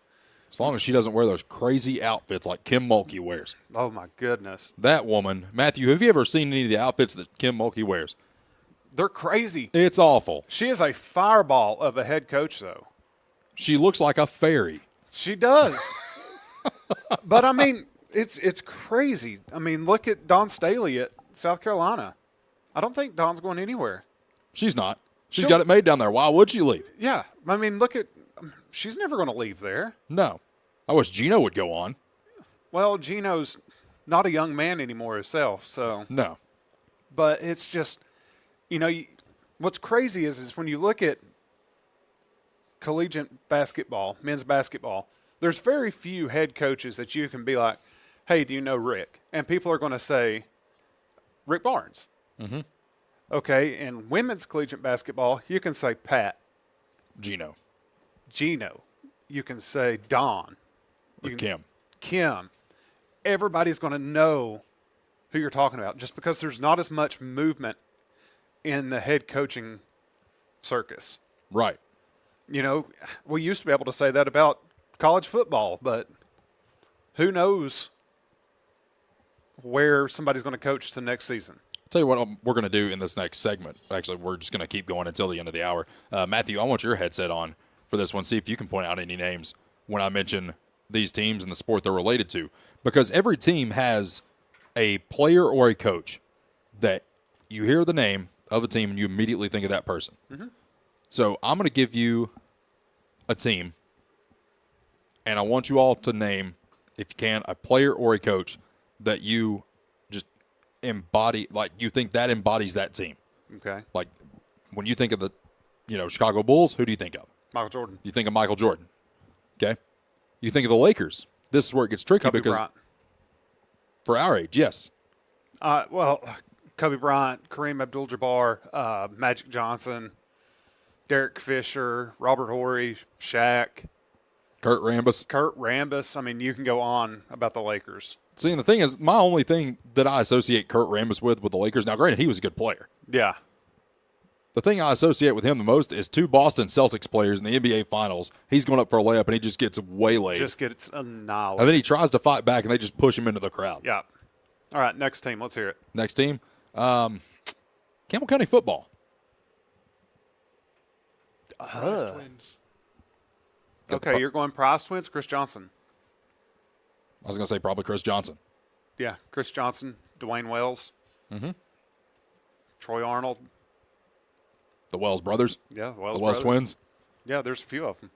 As long as she doesn't wear those crazy outfits like Kim Mulkey wears. Oh, my goodness. That woman. Matthew, have you ever seen any of the outfits that Kim Mulkey wears? They're crazy. It's awful. She is a fireball of a head coach, though. She looks like a fairy. She does. But, I mean, it's crazy. I mean, look at Dawn Staley at South Carolina. I don't think Dawn's going anywhere. She's not. She's got it made down there. Why would she leave? Yeah. I mean, she's never going to leave there. No. I wish Gino would go on. Well, Gino's not a young man anymore himself, so. No. But it's just, what's crazy is when you look at collegiate basketball, men's basketball, there's very few head coaches that you can be like, hey, do you know Rick? And people are going to say, Rick Barnes. Okay, in women's collegiate basketball, you can say Pat. Gino. You can say Dawn. Kim. Everybody's going to know who you're talking about just because there's not as much movement in the head coaching circus. Right. We used to be able to say that about college football, but who knows where somebody's going to coach the next season. I'll tell you what we're going to do in this next segment. Actually, we're just going to keep going until the end of the hour. Matthew, I want your headset on for this one. See if you can point out any names when I mention these teams and the sport they're related to. Because every team has a player or a coach that you hear the name of a team and you immediately think of that person. So I'm going to give you a team, and I want you all to name, if you can, a player or a coach that you just embody, like you think that embodies that team. Okay. Like when you think of the, Chicago Bulls, who do you think of? Michael Jordan. You think of Michael Jordan. Okay. You think of the Lakers. This is where it gets tricky Kobe because Bryant. For our age, yes. Kobe Bryant, Kareem Abdul-Jabbar, Magic Johnson, Derek Fisher, Robert Horry, Shaq. Kurt Rambis. I mean, you can go on about the Lakers. See, and the thing is, my only thing that I associate Kurt Rambis with the Lakers, now granted, he was a good player. Yeah. The thing I associate with him the most is two Boston Celtics players in the NBA Finals. He's going up for a layup, and he just gets waylaid. Just gets annihilated. And then he tries to fight back, and they just push him into the crowd. Yeah. All right, next team. Let's hear it. Next team, Campbell County football. Price Twins. Okay, you're going Price Twins, Chris Johnson. I was going to say probably Chris Johnson. Yeah, Chris Johnson, Dwayne Wells. Troy Arnold. The Wells brothers. Yeah, the Wells twins. Yeah, there's a few of them.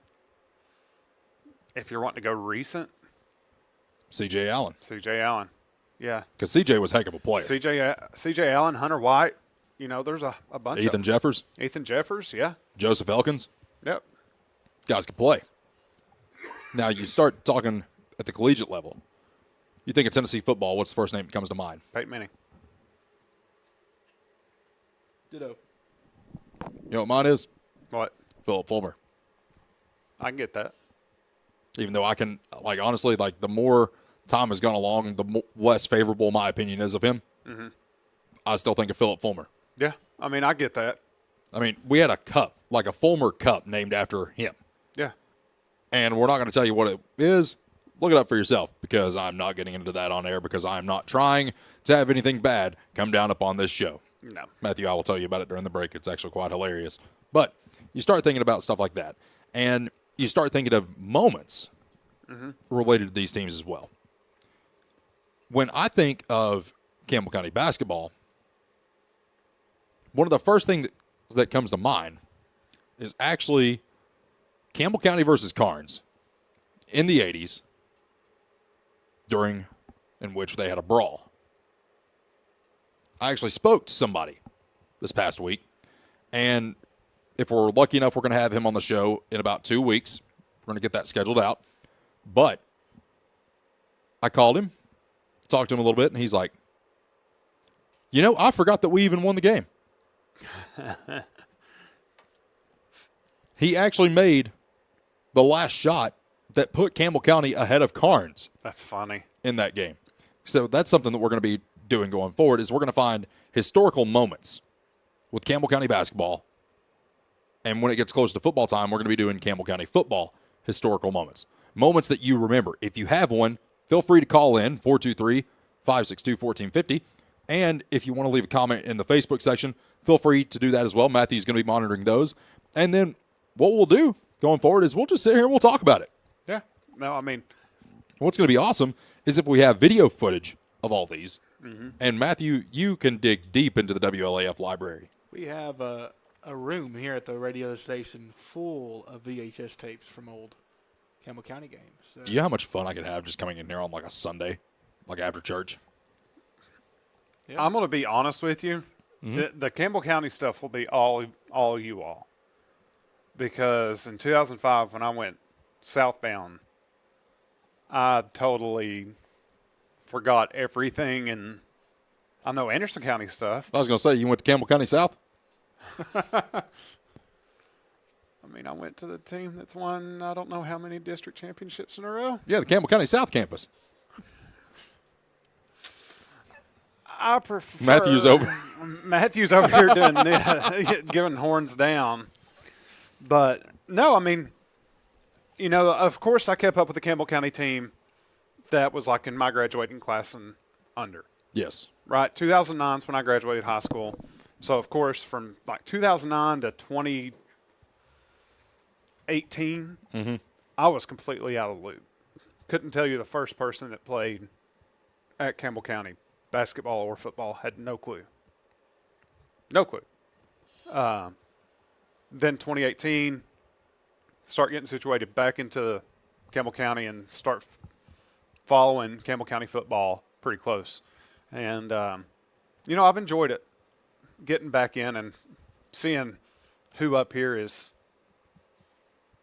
If you're wanting to go recent. C.J. Allen. Yeah. Because C.J. was a heck of a player. C.J. Allen, Hunter White. There's a bunch of them. Ethan Jeffers, yeah. Joseph Elkins. Yep. Guys can play. Now, you start talking at the collegiate level. You think of Tennessee football, what's the first name that comes to mind? Peyton Manning. Ditto. You know what mine is? What? Philip Fulmer. I can get that. Even though I can, honestly, the more time has gone along, the less favorable my opinion is of him. I still think of Philip Fulmer. Yeah, I mean, I get that. I mean, we had a cup, like a Fulmer Cup named after him. Yeah. And we're not going to tell you what it is. Look it up for yourself, because I'm not getting into that on air, because I'm not trying to have anything bad come down upon this show. No. Matthew, I will tell you about it during the break. It's actually quite hilarious. But you start thinking about stuff like that, and you start thinking of moments related to these teams as well. When I think of Campbell County basketball, one of the first things that comes to mind is actually Campbell County versus Carnes in the 80s, in which they had a brawl. I actually spoke to somebody this past week, and if we're lucky enough, we're going to have him on the show in about 2 weeks. We're going to get that scheduled out. But I called him, talked to him a little bit, and he's like, I forgot that we even won the game. He actually made the last shot that put Campbell County ahead of Carnes. That's funny. In that game. So that's something that we're going to be doing going forward, is we're going to find historical moments with Campbell County basketball. And when it gets close to football time, we're going to be doing Campbell County football historical moments. Moments that you remember. If you have one, feel free to call in 423-562-1450. And if you want to leave a comment in the Facebook section, feel free to do that as well. Matthew's going to be monitoring those. And then what we'll do going forward is we'll just sit here and we'll talk about it. Yeah. No, I mean, what's going to be awesome is if we have video footage of all these. And Matthew, you can dig deep into the WLAF library. We have a room here at the radio station full of VHS tapes from old Campbell County games. So. Do you know how much fun I could have just coming in here on like a Sunday, like after church? Yeah. I'm going to be honest with you. The Campbell County stuff will be all you all. Because in 2005, when I went southbound, I totally forgot everything, and I know Anderson County stuff. I was going to say, you went to Campbell County South? I mean, I went to the team that's won I don't know how many district championships in a row. Yeah, the Campbell County South campus. I prefer Matthew's over here doing giving horns down. But no, I mean, of course I kept up with the Campbell County team that was like in my graduating class and under. Yes. Right. 2009 is when I graduated high school. So of course from like 2009 to 2018, I was completely out of the loop. Couldn't tell you the first person that played at Campbell County, basketball or football, had no clue. No clue. Then 2018, start getting situated back into Campbell County and start following Campbell County football pretty close. And, I've enjoyed it, getting back in and seeing who up here is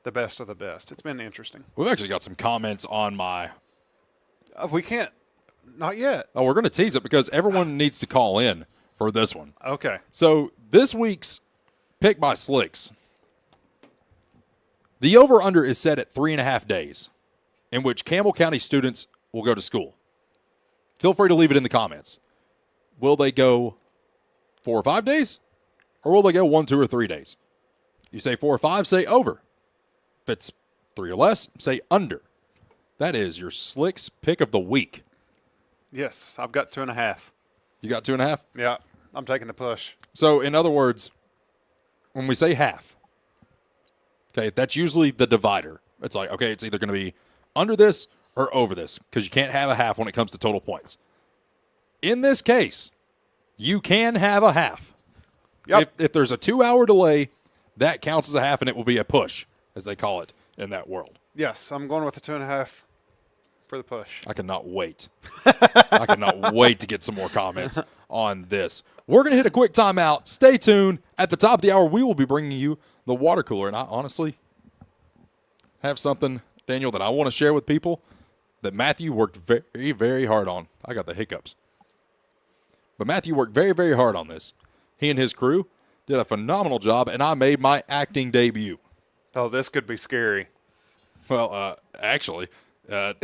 the best of the best. It's been interesting. We've actually got some comments on my... We can't. Not yet. Oh, we're going to tease it because everyone needs to call in for this one. Okay. So this week's pick by Slicks, the over-under is set at 3.5 days in which Campbell County students will go to school. Feel free to leave it in the comments. Will they go 4 or 5 days? Or will they go 1, 2, or 3 days? You say 4 or 5, say over. If it's 3 or less, say under. That is your Slicks pick of the week. Yes, I've got 2.5. You got 2.5? Yeah, I'm taking the push. So, in other words, when we say half, okay, that's usually the divider. It's like, okay, it's either going to be under this or over this because you can't have a half when it comes to total points. In this case, you can have a half. Yep. If there's a 2-hour delay, that counts as a half, and it will be a push, as they call it in that world. Yes, I'm going with the 2.5 for the push. I cannot wait. I cannot wait to get some more comments on this. We're going to hit a quick timeout. Stay tuned. At the top of the hour, we will be bringing you the water cooler. And I honestly have something, Daniel, that I want to share with people that Matthew worked very, very hard on. I got the hiccups. But Matthew worked very, very hard on this. He and his crew did a phenomenal job, and I made my acting debut. Oh, this could be scary. Well, actually... It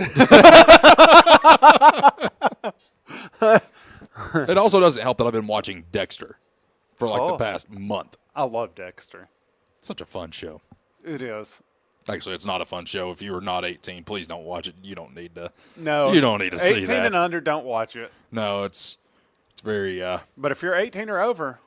also doesn't help that I've been watching Dexter for the past month. I love Dexter. Such a fun show. It is. Actually, it's not a fun show. If you are not 18, please don't watch it. You don't need to. No. You don't need to see that. 18 and under, don't watch it. No, it's very. But if you're 18 or over,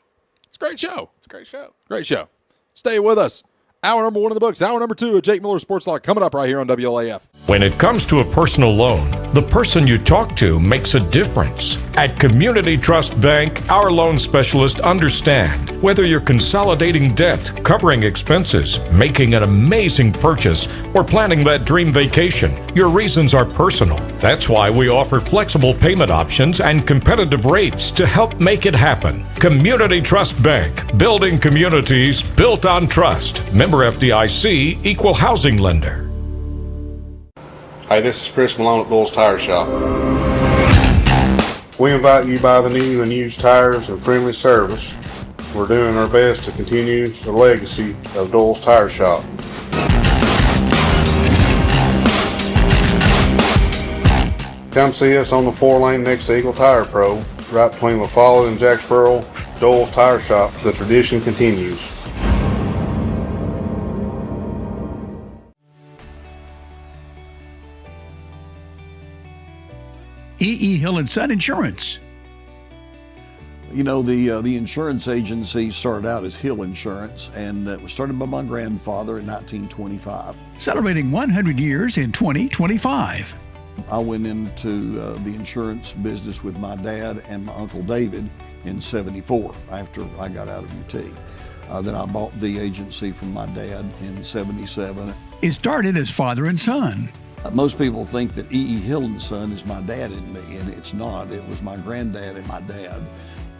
it's a great show. It's a great show. Great show. Stay with us. Hour number 1 in the books. Hour number 2 of Jake Miller Sports Talk coming up right here on WLAF. When it comes to a personal loan, the person you talk to makes a difference. At Community Trust Bank, our loan specialists understand whether you're consolidating debt, covering expenses, making an amazing purchase, or planning that dream vacation. Your reasons are personal. That's why we offer flexible payment options and competitive rates to help make it happen. Community Trust Bank, building communities built on trust. Member FDIC, equal housing lender. Hey, this is Chris Malone at Doyle's Tire Shop. We invite you to buy the new and used tires and friendly service. We're doing our best to continue the legacy of Doyle's Tire Shop. Come see us on the 4-lane next to Eagle Tire Pro, right between La Follette and Jacksboro. Doyle's Tire Shop. The tradition continues. E.E. Hill & Son Insurance. You know, the insurance agency started out as Hill Insurance, and it was started by my grandfather in 1925. Celebrating 100 years in 2025. I went into the insurance business with my dad and my Uncle David in '74 after I got out of UT. Then I bought the agency from my dad in '77. It started as father and son. Most people think that E.E. Hill & Son is my dad and me, and it's not. It was my granddad and my dad.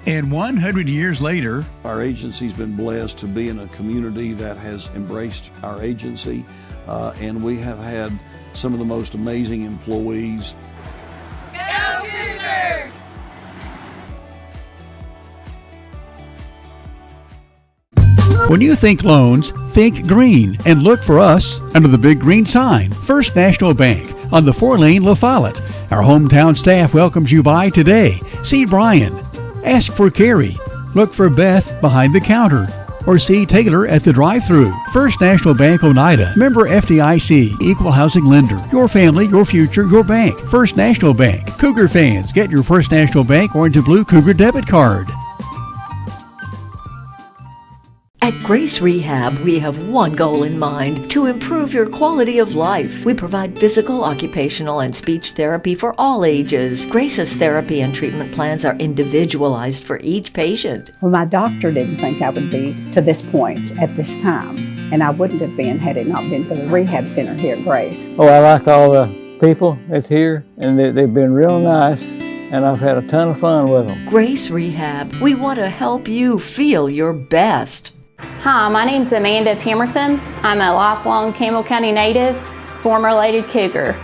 And 100 years later, our agency's been blessed to be in a community that has embraced our agency, and we have had some of the most amazing employees. Go Cougars! When you think loans, think green and look for us under the big green sign, First National Bank on the 4-lane La Follette. Our hometown staff welcomes you by today. See Brian. Ask for Carrie. Look for Beth behind the counter. Or see Taylor at the drive-thru. First National Bank Oneida. Member FDIC. Equal housing lender. Your family, your future, your bank. First National Bank. Cougar fans, get your First National Bank orange and blue Cougar debit card. At Grace Rehab, we have one goal in mind: to improve your quality of life. We provide physical, occupational, and speech therapy for all ages. Grace's therapy and treatment plans are individualized for each patient. Well, my doctor didn't think I would be to this point at this time, and I wouldn't have been had it not been for the rehab center here at Grace. Oh, I like all the people that's here, and they've been real nice, and I've had a ton of fun with them. Grace Rehab, we want to help you feel your best. Hi, my name's Amanda Pemberton. I'm a lifelong Campbell County native, former Lady Cougar.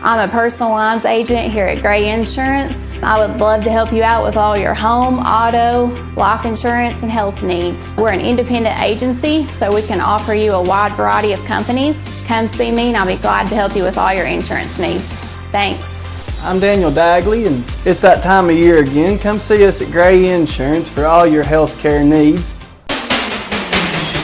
I'm a personal lines agent here at Gray Insurance. I would love to help you out with all your home, auto, life insurance, and health needs. We're an independent agency, so we can offer you a wide variety of companies. Come see me and I'll be glad to help you with all your insurance needs. Thanks. I'm Daniel Dagley, and it's that time of year again. Come see us at Gray Insurance for all your health care needs.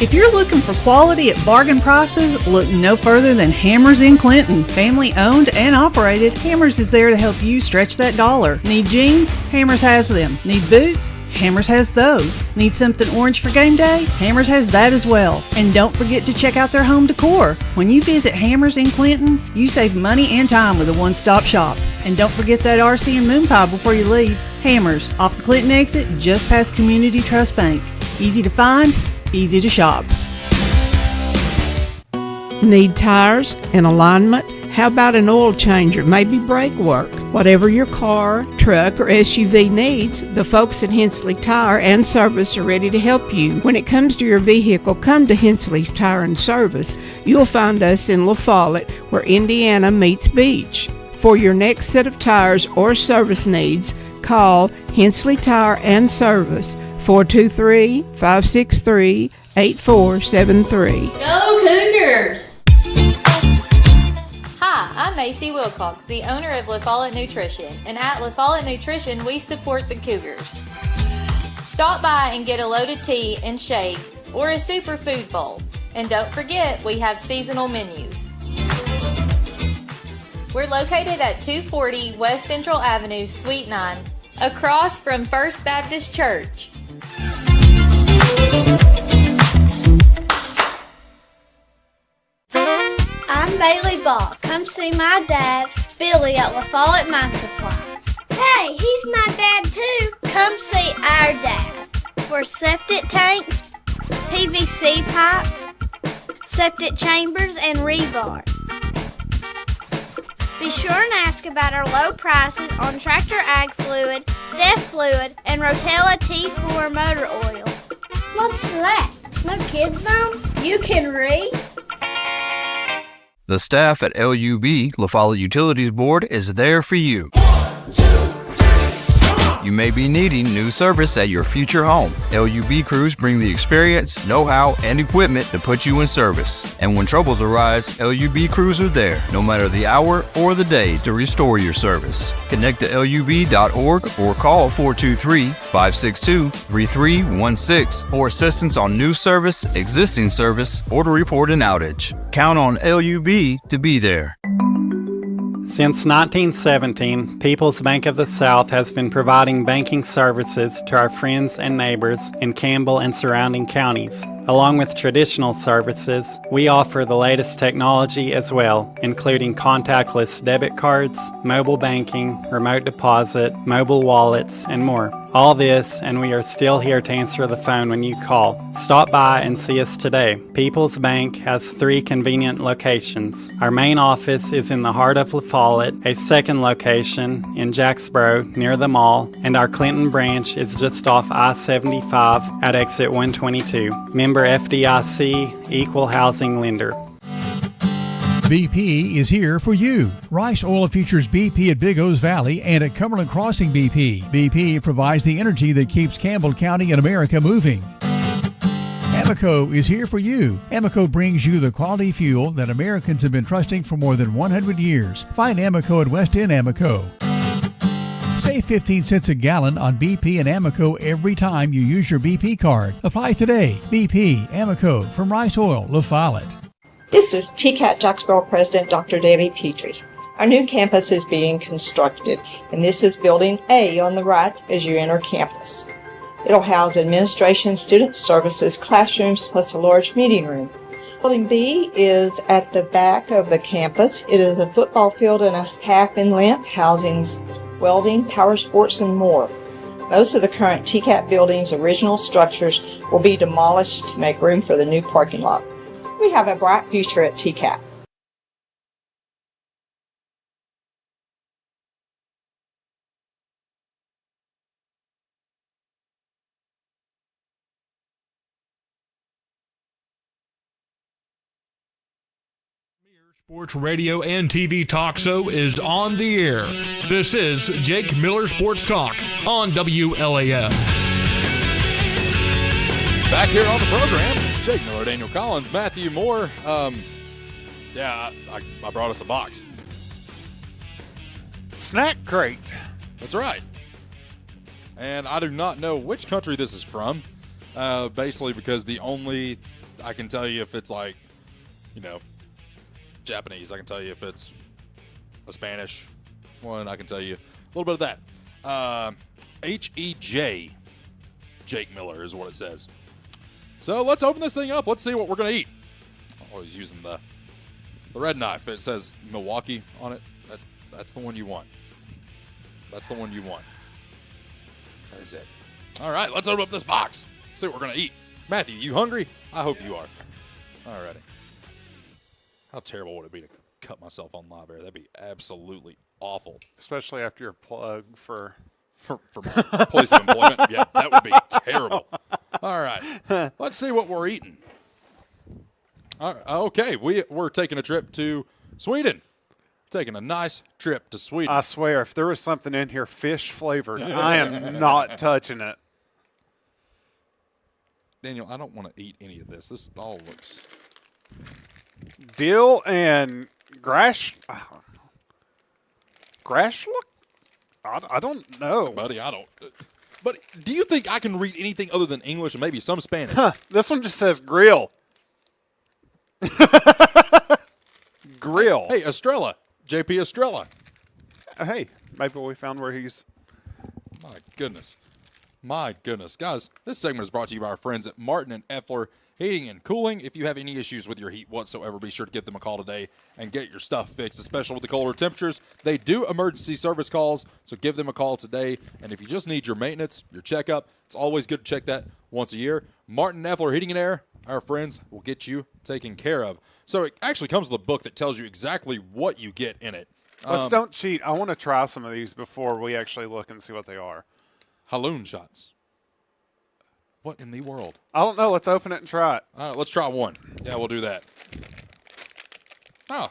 If you're looking for quality at bargain prices, look no further than Hammers in Clinton. Family owned and operated, Hammers is there to help you stretch that dollar. Need jeans? Hammers has them. Need boots? Hammers has those. Need something orange for game day? Hammers has that as well. And don't forget to check out their home decor. When you visit Hammers in Clinton, you save money and time with a one-stop shop. And don't forget that RC and moon pie before you leave. Hammers, off the Clinton exit, just past Community Trust Bank. Easy to find, easy to shop. Need tires and alignment? How about an oil changer, maybe brake work? Whatever your car, truck, or SUV needs, the folks at Hensley Tire and Service are ready to help you. When it comes to your vehicle, come to Hensley's Tire and Service. You'll find us in La Follette, where Indiana meets Beach. For your next set of tires or service needs, call Hensley Tire and Service, 423-563-8473. Go Cougars! Hi, I'm Macy Wilcox, the owner of La Follette Nutrition, and at La Follette Nutrition, we support the Cougars. Stop by and get a loaded tea and shake, or a superfood bowl. And don't forget, we have seasonal menus. We're located at 240 West Central Avenue, Suite 9, across from First Baptist Church. I'm Bailey Ball. Come see my dad, Billy, at La Follette Mine Supply. Hey, he's my dad too. Come see our dad for septic tanks, PVC pipe, septic chambers, and rebar. Be sure and ask about our low prices on Tractor Ag Fluid, Def Fluid, and Rotella T4 motor oil. What's that? No kids zone? You can read? The staff at LUB, La Follette Utilities Board, is there for you. You may be needing new service at your future home. LUB crews bring the experience, know-how, and equipment to put you in service. And when troubles arise, LUB crews are there, no matter the hour or the day, to restore your service. Connect to LUB.org or call 423-562-3316 for assistance on new service, existing service, or to report an outage. Count on LUB to be there. Since 1917, People's Bank of the South has been providing banking services to our friends and neighbors in Campbell and surrounding counties. Along with traditional services, we offer the latest technology as well, including contactless debit cards, mobile banking, remote deposit, mobile wallets, and more. All this, and we are still here to answer the phone when you call. Stop by and see us today. People's Bank has 3 convenient locations. Our main office is in the heart of La Follette, a second location in Jacksboro near the mall, and our Clinton branch is just off I-75 at exit 122. Member FDIC, Equal Housing Lender. BP is here for you. Rice Oil features BP at Big O's Valley and at Cumberland Crossing BP. BP provides the energy that keeps Campbell County and America moving. Amoco is here for you. Amoco brings you the quality fuel that Americans have been trusting for more than 100 years. Find Amoco at West End Amoco. Save 15 cents a gallon on BP and Amoco every time you use your BP card. Apply today. BP, Amoco, from Rice Oil, La Follette. This is TCAT Jacksboro President Dr. Debbie Petrie. Our new campus is being constructed, and this is Building A on the right as you enter campus. It'll house administration, student services, classrooms, plus a large meeting room. Building B is at the back of the campus. It is a football field and a half in length, housing welding, power sports, and more. Most of the current TCAT building's original structures will be demolished to make room for the new parking lot. We have a bright future at TCAT. Sports radio and TV talk show is on the air. This is Jake Miller Sports Talk on WLAF. Back here on the program, Jake Miller, Daniel Collins, Matthew Moore. I brought us a box. Snack crate. That's right. And I do not know which country this is from, basically because I can tell you if it's like, Japanese. I can tell you if it's a Spanish one. I can tell you a little bit of that. HEJ, Jake Miller is what it says. So let's open this thing up. Let's see what we're going to eat. I'm always using the red knife. It says Milwaukee on it. That's the one you want. That's the one you want. That is it. All right, let's open up this box. See what we're going to eat. Matthew, you hungry? I hope you are. All righty. How terrible would it be to cut myself on live air? That'd be absolutely awful. Especially after your plug for my place of employment. Yeah, that would be terrible. All right. Let's see what we're eating. All right, okay, we're taking a trip to Sweden. Taking a nice trip to Sweden. I swear, if there was something in here fish flavored, I am not touching it. Daniel, I don't want to eat any of this. This all looks... Dill and grass look? I don't know. Buddy, I don't. But do you think I can read anything other than English and maybe some Spanish? This one just says grill. Grill. Hey, Estrella. JP Estrella. Hey, maybe we found where he's... My goodness. My goodness. Guys, this segment is brought to you by our friends at Martin and Effler Heating and Cooling. If you have any issues with your heat whatsoever, be sure to give them a call today and get your stuff fixed, especially with the colder temperatures. They do emergency service calls, so give them a call today. And if you just need your maintenance, your checkup, it's always good to check that once a year. Martin and Effler Heating and Air, our friends, will get you taken care of. So it actually comes with a book that tells you exactly what you get in it. Let's don't cheat. I want to try some of these before we actually look and see what they are. Halloun shots. What in the world? I don't know. Let's open it and try it. Let's try one. Yeah, we'll do that. Oh.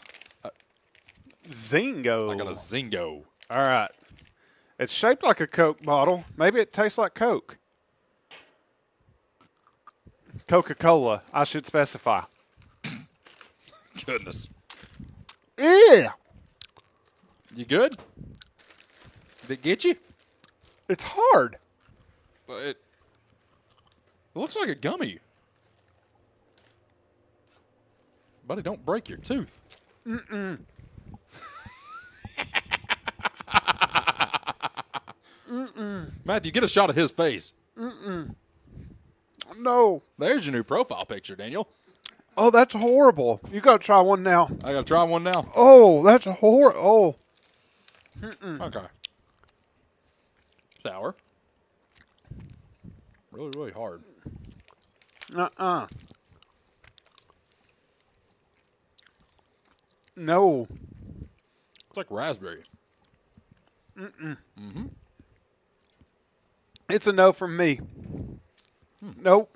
Zingo. I got a Zingo. All right. It's shaped like a Coke bottle. Maybe it tastes like Coke. Coca-Cola, I should specify. Goodness. Yeah. You good? Did it get you? It's hard. It looks like a gummy. Buddy, don't break your tooth. Mm-mm. Mm-mm. Matthew, get a shot of his face. Mm-mm. No. There's your new profile picture, Daniel. Oh, that's horrible. You got to try one now. I got to try one now? Oh, that's horrible. Oh. Mm-mm. Okay. Sour. Really, really hard. Uh-uh. No. It's like raspberry. Mm-mm. Mm-hmm. It's a no from me. Nope.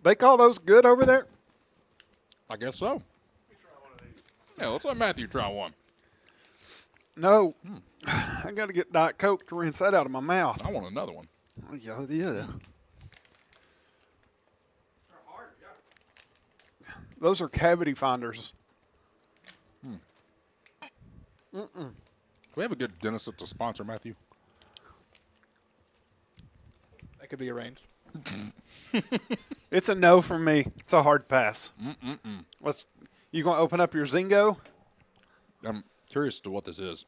They call those good over there? I guess so. Yeah, let's let Matthew try one. No. I got to get Diet Coke to rinse that out of my mouth. I want another one. Yeah. Those are cavity finders. Mm-mm. We have a good dentist to sponsor, Matthew. That could be arranged. It's a no from me. It's a hard pass. Mm-mm-mm. You going to open up your Zingo? I'm curious to what this is.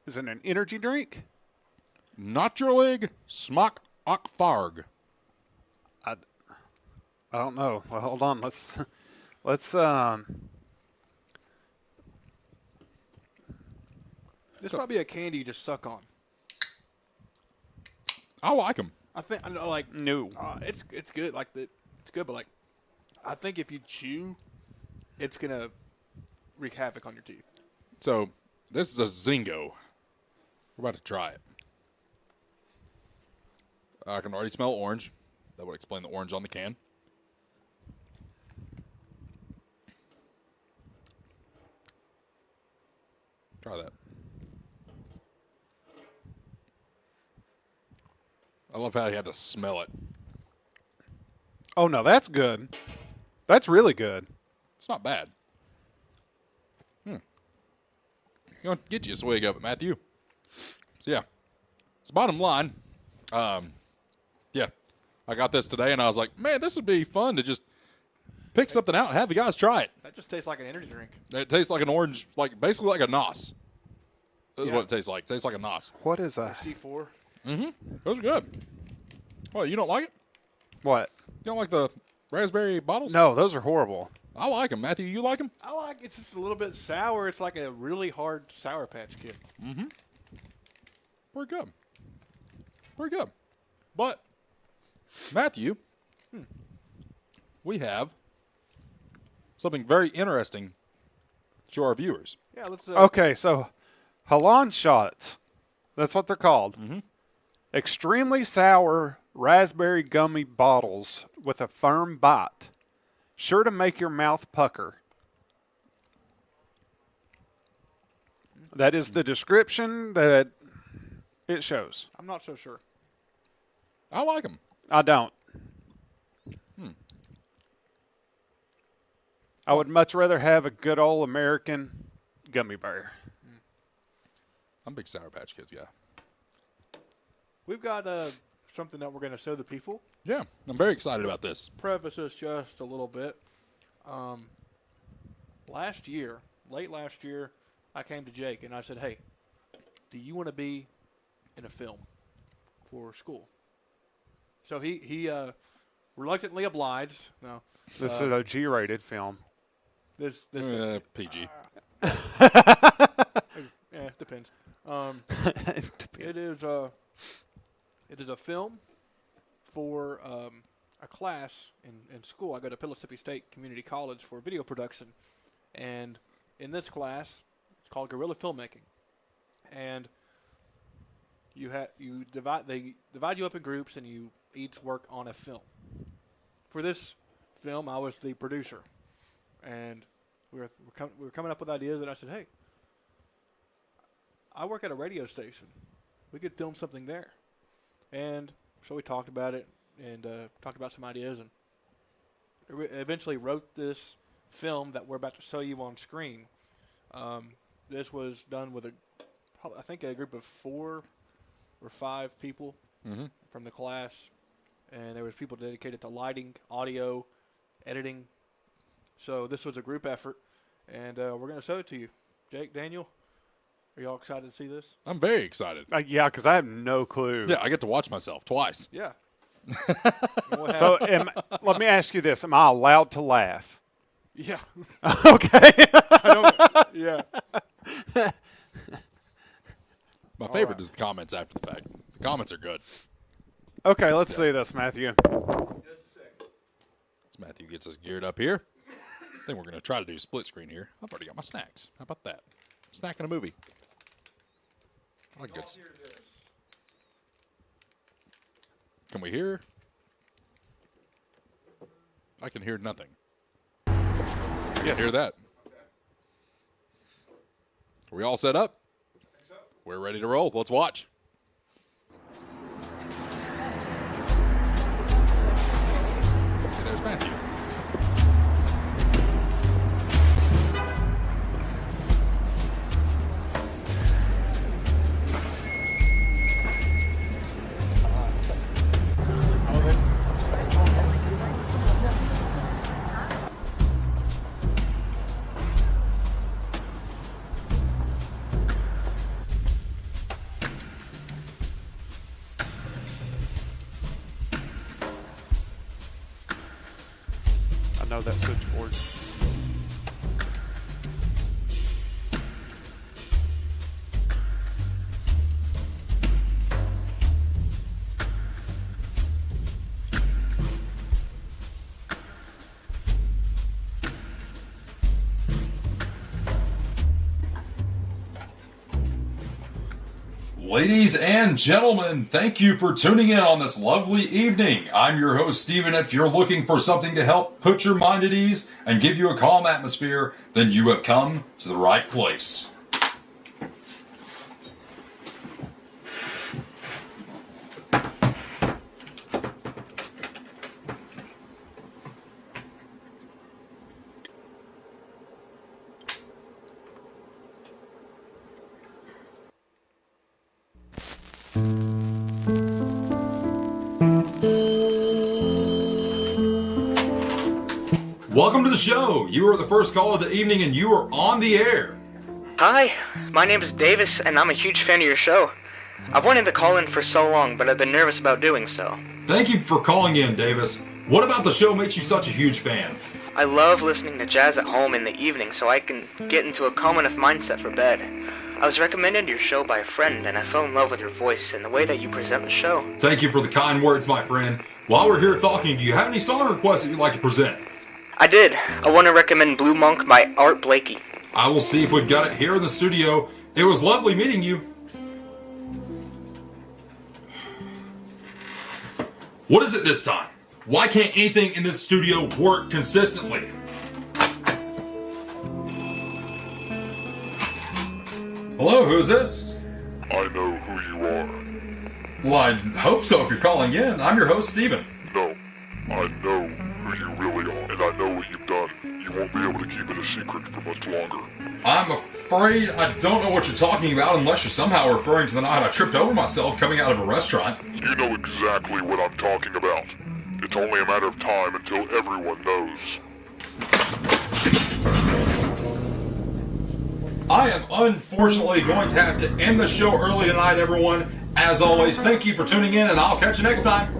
Is it an energy drink? Naturlig Smack Akfarg. I don't know. Well, hold on. Let's This might be a candy you just suck on. I like them. I think I know, like no. It's good. Like it's good, but like I think if you chew, it's gonna wreak havoc on your teeth. So this is a Zingo. We're about to try it. I can already smell orange. That would explain the orange on the can. Try that. I love how you had to smell it. Oh, no, that's good. That's really good. It's not bad. You want to get you a swig of it, Matthew. So, yeah. So, bottom line, yeah, I got this today, and I was like, man, this would be fun to just pick something out and have the guys try it. That just tastes like an energy drink. It tastes like an orange, like basically like a NOS. That's what it tastes like. It tastes like a NOS. What is that? C4. Mm-hmm. Those are good. What, you don't like it? What? You don't like the raspberry bottles? No, those are horrible. I like them. Matthew, you like them? I like it's just a little bit sour. It's like a really hard Sour Patch Kid. Mm-hmm. Pretty good. Pretty good. But, Matthew, we have something very interesting to show our viewers. Yeah, let's. Okay, so Halloun shots. That's what they're called. Mm-hmm. Extremely sour raspberry gummy bottles with a firm bite. Sure to make your mouth pucker. That is the description that it shows. I'm not so sure. I like them. I don't. I would much rather have a good old American gummy bear. I'm a big Sour Patch Kids guy. We've got something that we're going to show the people. Yeah, I'm very excited about this. Preface this just a little bit. Late last year, I came to Jake and I said, hey, do you want to be in a film for school? So he reluctantly obliged. No, This is a G-rated film. This PG. Yeah, depends. It depends. It is a film for a class in school. I go to Mississippi State Community College for video production, and in this class, it's called guerrilla filmmaking, and they divide you up in groups, and you each work on a film. For this film, I was the producer, and we were coming up with ideas, and I said, hey, I work at a radio station. We could film something there. And so we talked about it and talked about some ideas, and eventually wrote this film that we're about to show you on screen. This was done with I think a group of 4 or 5 people from the class, and there was people dedicated to lighting, audio, editing. So this was a group effort, and we're going to show it to you. Jake, Daniel, are y'all excited to see this? I'm very excited. Yeah, because I have no clue. Yeah, I get to watch myself twice. Yeah. So let me ask you this. Am I allowed to laugh? Yeah. Okay. Yeah. My favorite is the comments after the fact. The comments are good. Okay, let's see this, Matthew. As Matthew gets us geared up here, I think we're going to try to do split screen here. I've already got my snacks. How about that? Snacking a movie. I like good. Can we hear? I can hear nothing. Yes. Hear that? Are we all set up? I think so. We're ready to roll. Let's watch. And there's Matthew. I know that switchboard. Ladies and gentlemen, thank you for tuning in on this lovely evening. I'm your host, Steven. If you're looking for something to help put your mind at ease and give you a calm atmosphere, then you have come to the right place. Welcome to the show. You are the first call of the evening and you are on the air. Hi, my name is Davis and I'm a huge fan of your show. I've wanted to call in for so long, but I've been nervous about doing so. Thank you for calling in, Davis. What about the show makes you such a huge fan? I love listening to jazz at home in the evening so I can get into a calm enough mindset for bed. I was recommended your show by a friend and I fell in love with your voice and the way that you present the show. Thank you for the kind words, my friend. While we're here talking, do you have any song requests that you'd like to present? I did. I want to recommend Blue Monk by Art Blakey. I will see if we've got it here in the studio. It was lovely meeting you. What is it this time? Why can't anything in this studio work consistently? Hello, who's this? I know who you are. Well, I hope so if you're calling in. I'm your host, Steven. No, I know who you really are, and I know what you've done. You won't be able to keep it a secret for much longer. I'm afraid I don't know what you're talking about unless you're somehow referring to the night I tripped over myself coming out of a restaurant. You know exactly what I'm talking about. It's only a matter of time until everyone knows. I I am unfortunately going to have to end the show early tonight, everyone. As always, thank you for tuning in, and I'll catch you next time.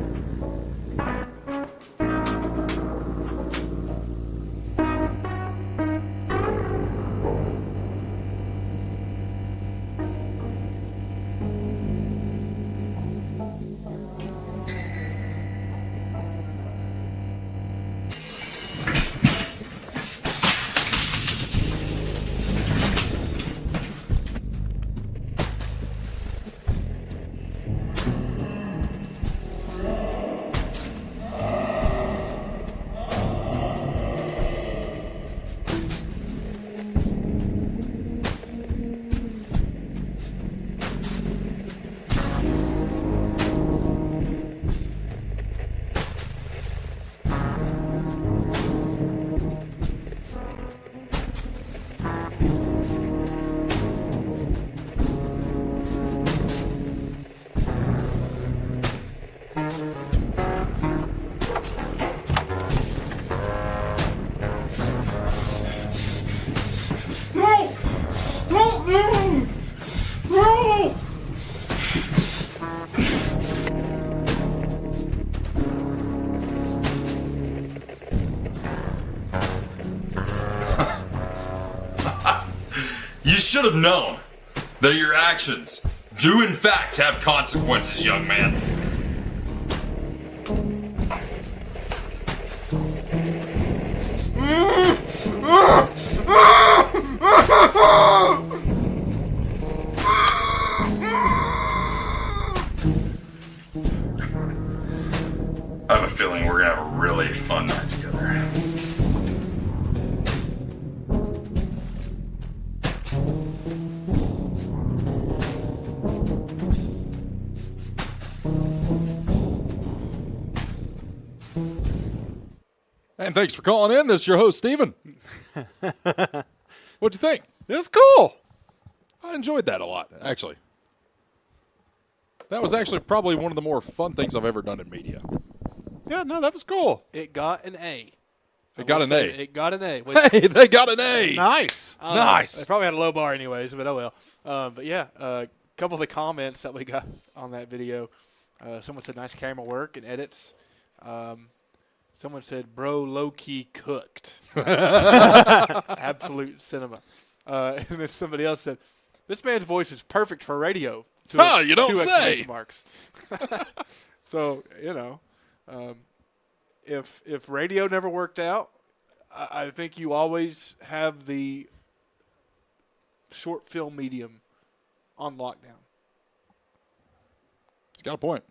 You should have known that your actions do in fact have consequences, young man. I have a feeling we're gonna have a really fun night together. And thanks for calling in. This is your host, Steven. What'd you think? It was cool. I enjoyed that a lot, actually. That was actually probably one of the more fun things I've ever done in media. Yeah, no, that was cool. It got an A. It got an A. It got an A. Hey, they got an A. Nice. Nice. They probably had a low bar anyways, but oh well. But yeah, a couple of the comments that we got on that video. Someone said nice camera work and edits. Someone said, bro, low-key cooked. Absolute cinema. And then somebody else said, this man's voice is perfect for radio. You don't say. Marks. So, if radio never worked out, I think you always have the short film medium on lockdown. It's got a point.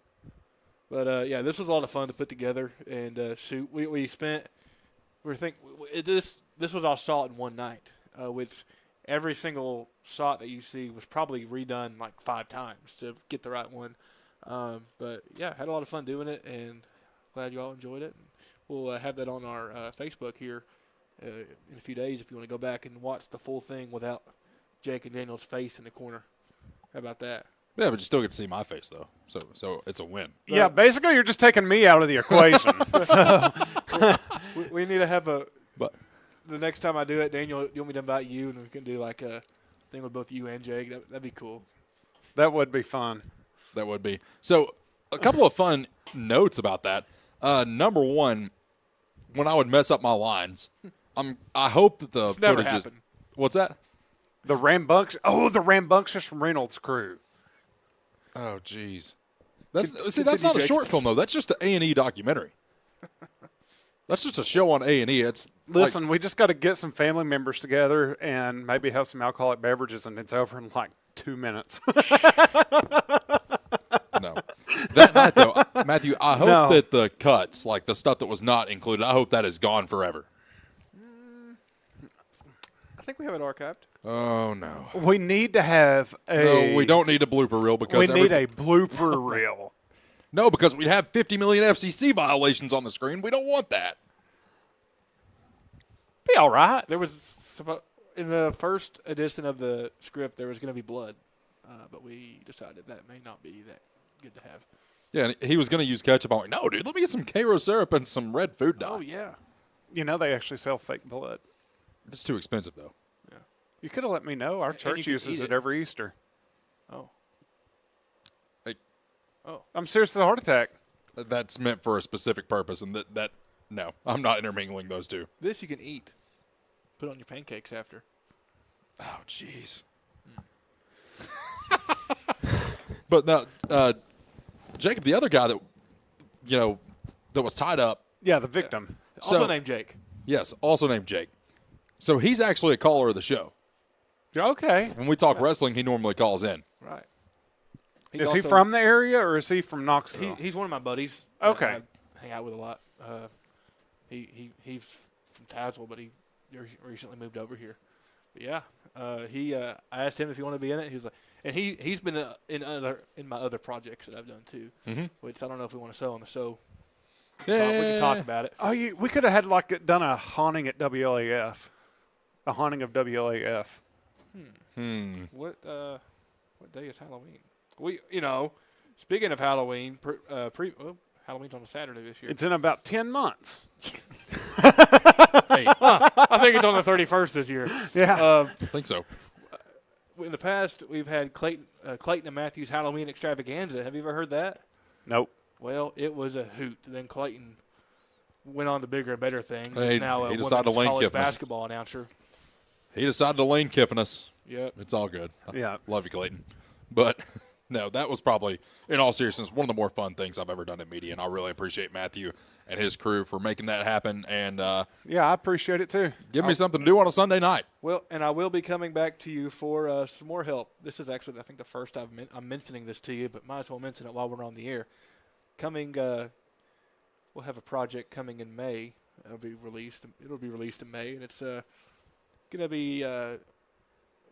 But, yeah, this was a lot of fun to put together and shoot. We spent – this was all shot in one night, which every single shot that you see was probably redone like 5 times to get the right one. But, yeah, had a lot of fun doing it, and glad you all enjoyed it. We'll have that on our Facebook here in a few days if you want to go back and watch the full thing without Jake and Daniel's face in the corner. How about that? Yeah, but you still get to see my face, though. So it's a win. Yeah, basically you're just taking me out of the equation. We need to have the next time I do it, Daniel, you want me to invite you, and we can do like a thing with both you and Jake. That'd be cool. That would be fun. That would be. So a couple of fun notes about that. Number one, when I would mess up my lines, I hope that the footage is. What's that? The rambunctious Reynolds crew. Oh, jeez. That's not a short film, though. That's just an A&E documentary. That's just a show on A&E. Listen, we just got to get some family members together and maybe have some alcoholic beverages, and it's over in like 2 minutes. No. That night, though, Matthew, I hope that the cuts, like the stuff that was not included, I hope that is gone forever. I think we have it archived. Oh, no. We need to have No, we don't need a blooper reel because we need a blooper reel. No, because we'd have 50 million FCC violations on the screen. We don't want that. Be all right. There was in the first edition of the script there was going to be blood, but we decided that may not be that good to have. Yeah, and he was going to use ketchup. I'm like, no, dude, let me get some Cairo syrup and some red food dye. Oh yeah. They actually sell fake blood. It's too expensive though. Yeah. You could have let me know. Our you church could uses eat it it. every Easter. Oh. I'm serious as a heart attack. That's meant for a specific purpose, and that no, I'm not intermingling those two. This you can eat. Put on your pancakes after. Oh, jeez. But now, Jacob, the other guy that that was tied up. Yeah, the victim. Also named Jake. Yes, also named Jake. So he's actually a caller of the show. Okay. When we talk wrestling, he normally calls in. Right. Is he from the area or is he from Knoxville? He's one of my buddies. Okay. I hang out with a lot. He's from Tazewell, but he recently moved over here. But yeah, I asked him if he wanted to be in it. He was like, and he's been in my other projects that I've done too, which I don't know if we want to sell on the show. We can talk about it. Oh, we could have had done a haunting at WLAF, a haunting of WLAF. What day is Halloween? Speaking of Halloween, Halloween's on a Saturday this year. It's in about 10 months. I think it's on the 31st this year. Yeah. I think so. In the past, we've had Clayton and Matthews Halloween extravaganza. Have you ever heard that? Nope. Well, it was a hoot. Then Clayton went on to bigger and better things. Hey, He's now a he decided to women's lane college Kiffin us. basketball announcer. He decided to lane Kiffin us. Yep. It's all good. Yeah. Love you, Clayton. But, no, that was probably, in all seriousness, one of the more fun things I've ever done in media, and I really appreciate Matthew and his crew for making that happen. And yeah, I appreciate it too. Give me something to do on a Sunday night. Well, and I will be coming back to you for some more help. This is actually, I think, the first I'm mentioning this to you, but might as well mention it while we're on the air. We'll have a project coming in May. It'll be released in May, and it's gonna be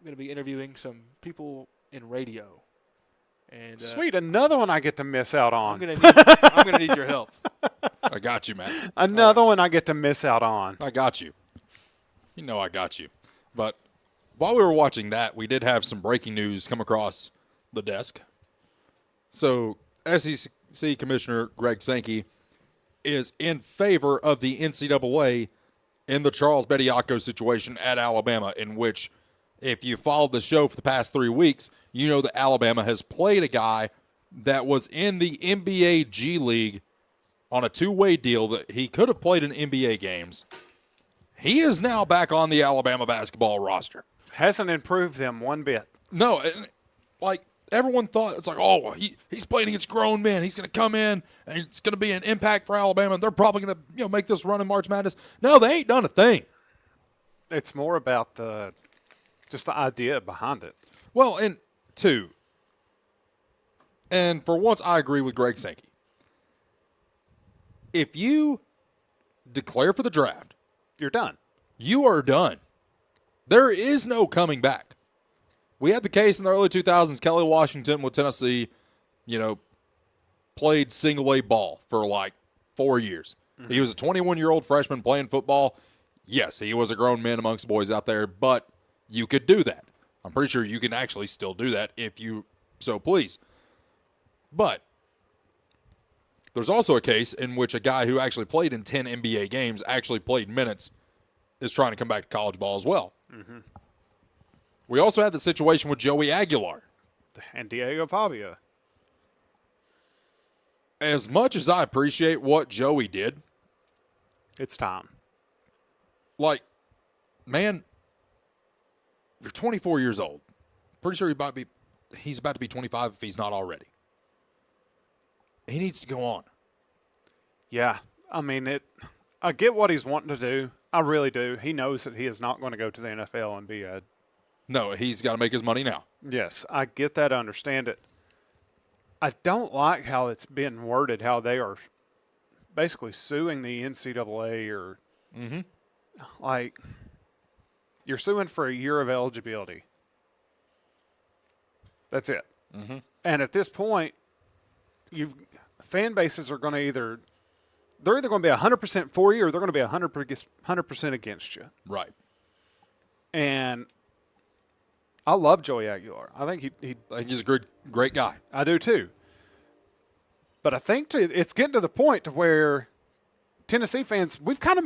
interviewing some people in radio. And sweet, another one I get to miss out on. I'm gonna need your help. I got you, man. Another one I get to miss out on. I got you. You know I got you. But while we were watching that, we did have some breaking news come across the desk. So SEC Commissioner Greg Sankey is in favor of the NCAA in the Charles Bediako situation at Alabama, in which, if you followed the show for the past 3 weeks, you know that Alabama has played a guy that was in the NBA G League on a two-way deal that he could have played in NBA games. He is now back on the Alabama basketball roster. Hasn't improved them one bit. No, everyone thought, it's like, oh, he's playing against grown men. He's going to come in, and it's going to be an impact for Alabama, and they're probably going to make this run in March Madness. No, they ain't done a thing. It's more about just the idea behind it. Well, and for once, I agree with Greg Sankey. If you declare for the draft, you're done. You are done. There is no coming back. We had the case in the early 2000s. Kelly Washington with Tennessee, played single-A ball for 4 years. Mm-hmm. He was a 21-year-old freshman playing football. Yes, he was a grown man amongst boys out there, but you could do that. I'm pretty sure you can actually still do that if you so please. But there's also a case in which a guy who actually played in 10 NBA games, actually played minutes, is trying to come back to college ball as well. Mm-hmm. We also had the situation with Joey Aguilar. And Diego Fabio. As much as I appreciate what Joey did, it's time. Man, you're 24 years old. Pretty sure he's about to be 25 if he's not already. He needs to go on. Yeah. I mean, I get what he's wanting to do. I really do. He knows that he is not going to go to the NFL and be a... No, he's got to make his money now. Yes, I get that. I understand it. I don't like how it's been worded, how they are basically suing the NCAA or... Mm-hmm. You're suing for a year of eligibility. That's it. Mm-hmm. And at this point, fan bases are going to they're either going to be 100% for you or they're going to be 100% against you. Right. And I love Joey Aguilar. I think I think he's a great guy. I do too. But I think it's getting to the point to where Tennessee fans, we've kind of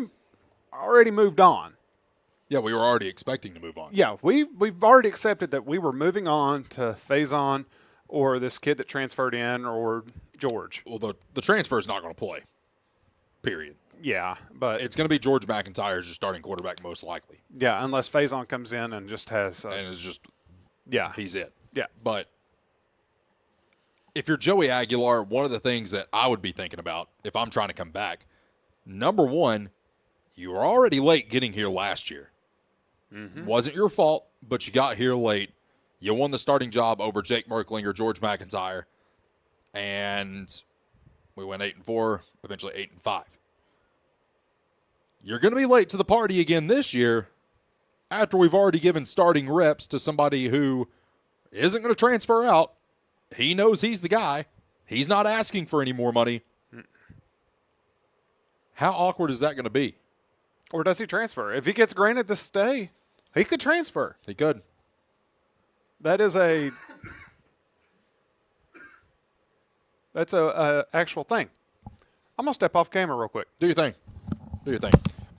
already moved on. Yeah, we were already expecting to move on. Yeah, we've already accepted that we were moving on to Faison or this kid that transferred in or George. Well, the transfer is not going to play, period. Yeah, but it's going to be George McIntyre as your starting quarterback most likely. Yeah, unless Faison comes in and just has and is just he's it. Yeah. But if you're Joey Aguilar, one of the things that I would be thinking about if I'm trying to come back, number one, you were already late getting here last year. Mm-hmm. Wasn't your fault, but you got here late. You won the starting job over Jake Merklinger, George McIntyre, and we went 8-4, eventually 8-5. You're going to be late to the party again this year after we've already given starting reps to somebody who isn't going to transfer out. He knows he's the guy. He's not asking for any more money. How awkward is that going to be? Or does he transfer? If he gets granted the stay, he could transfer. He could. That's a actual thing. I'm going to step off camera real quick. Do your thing.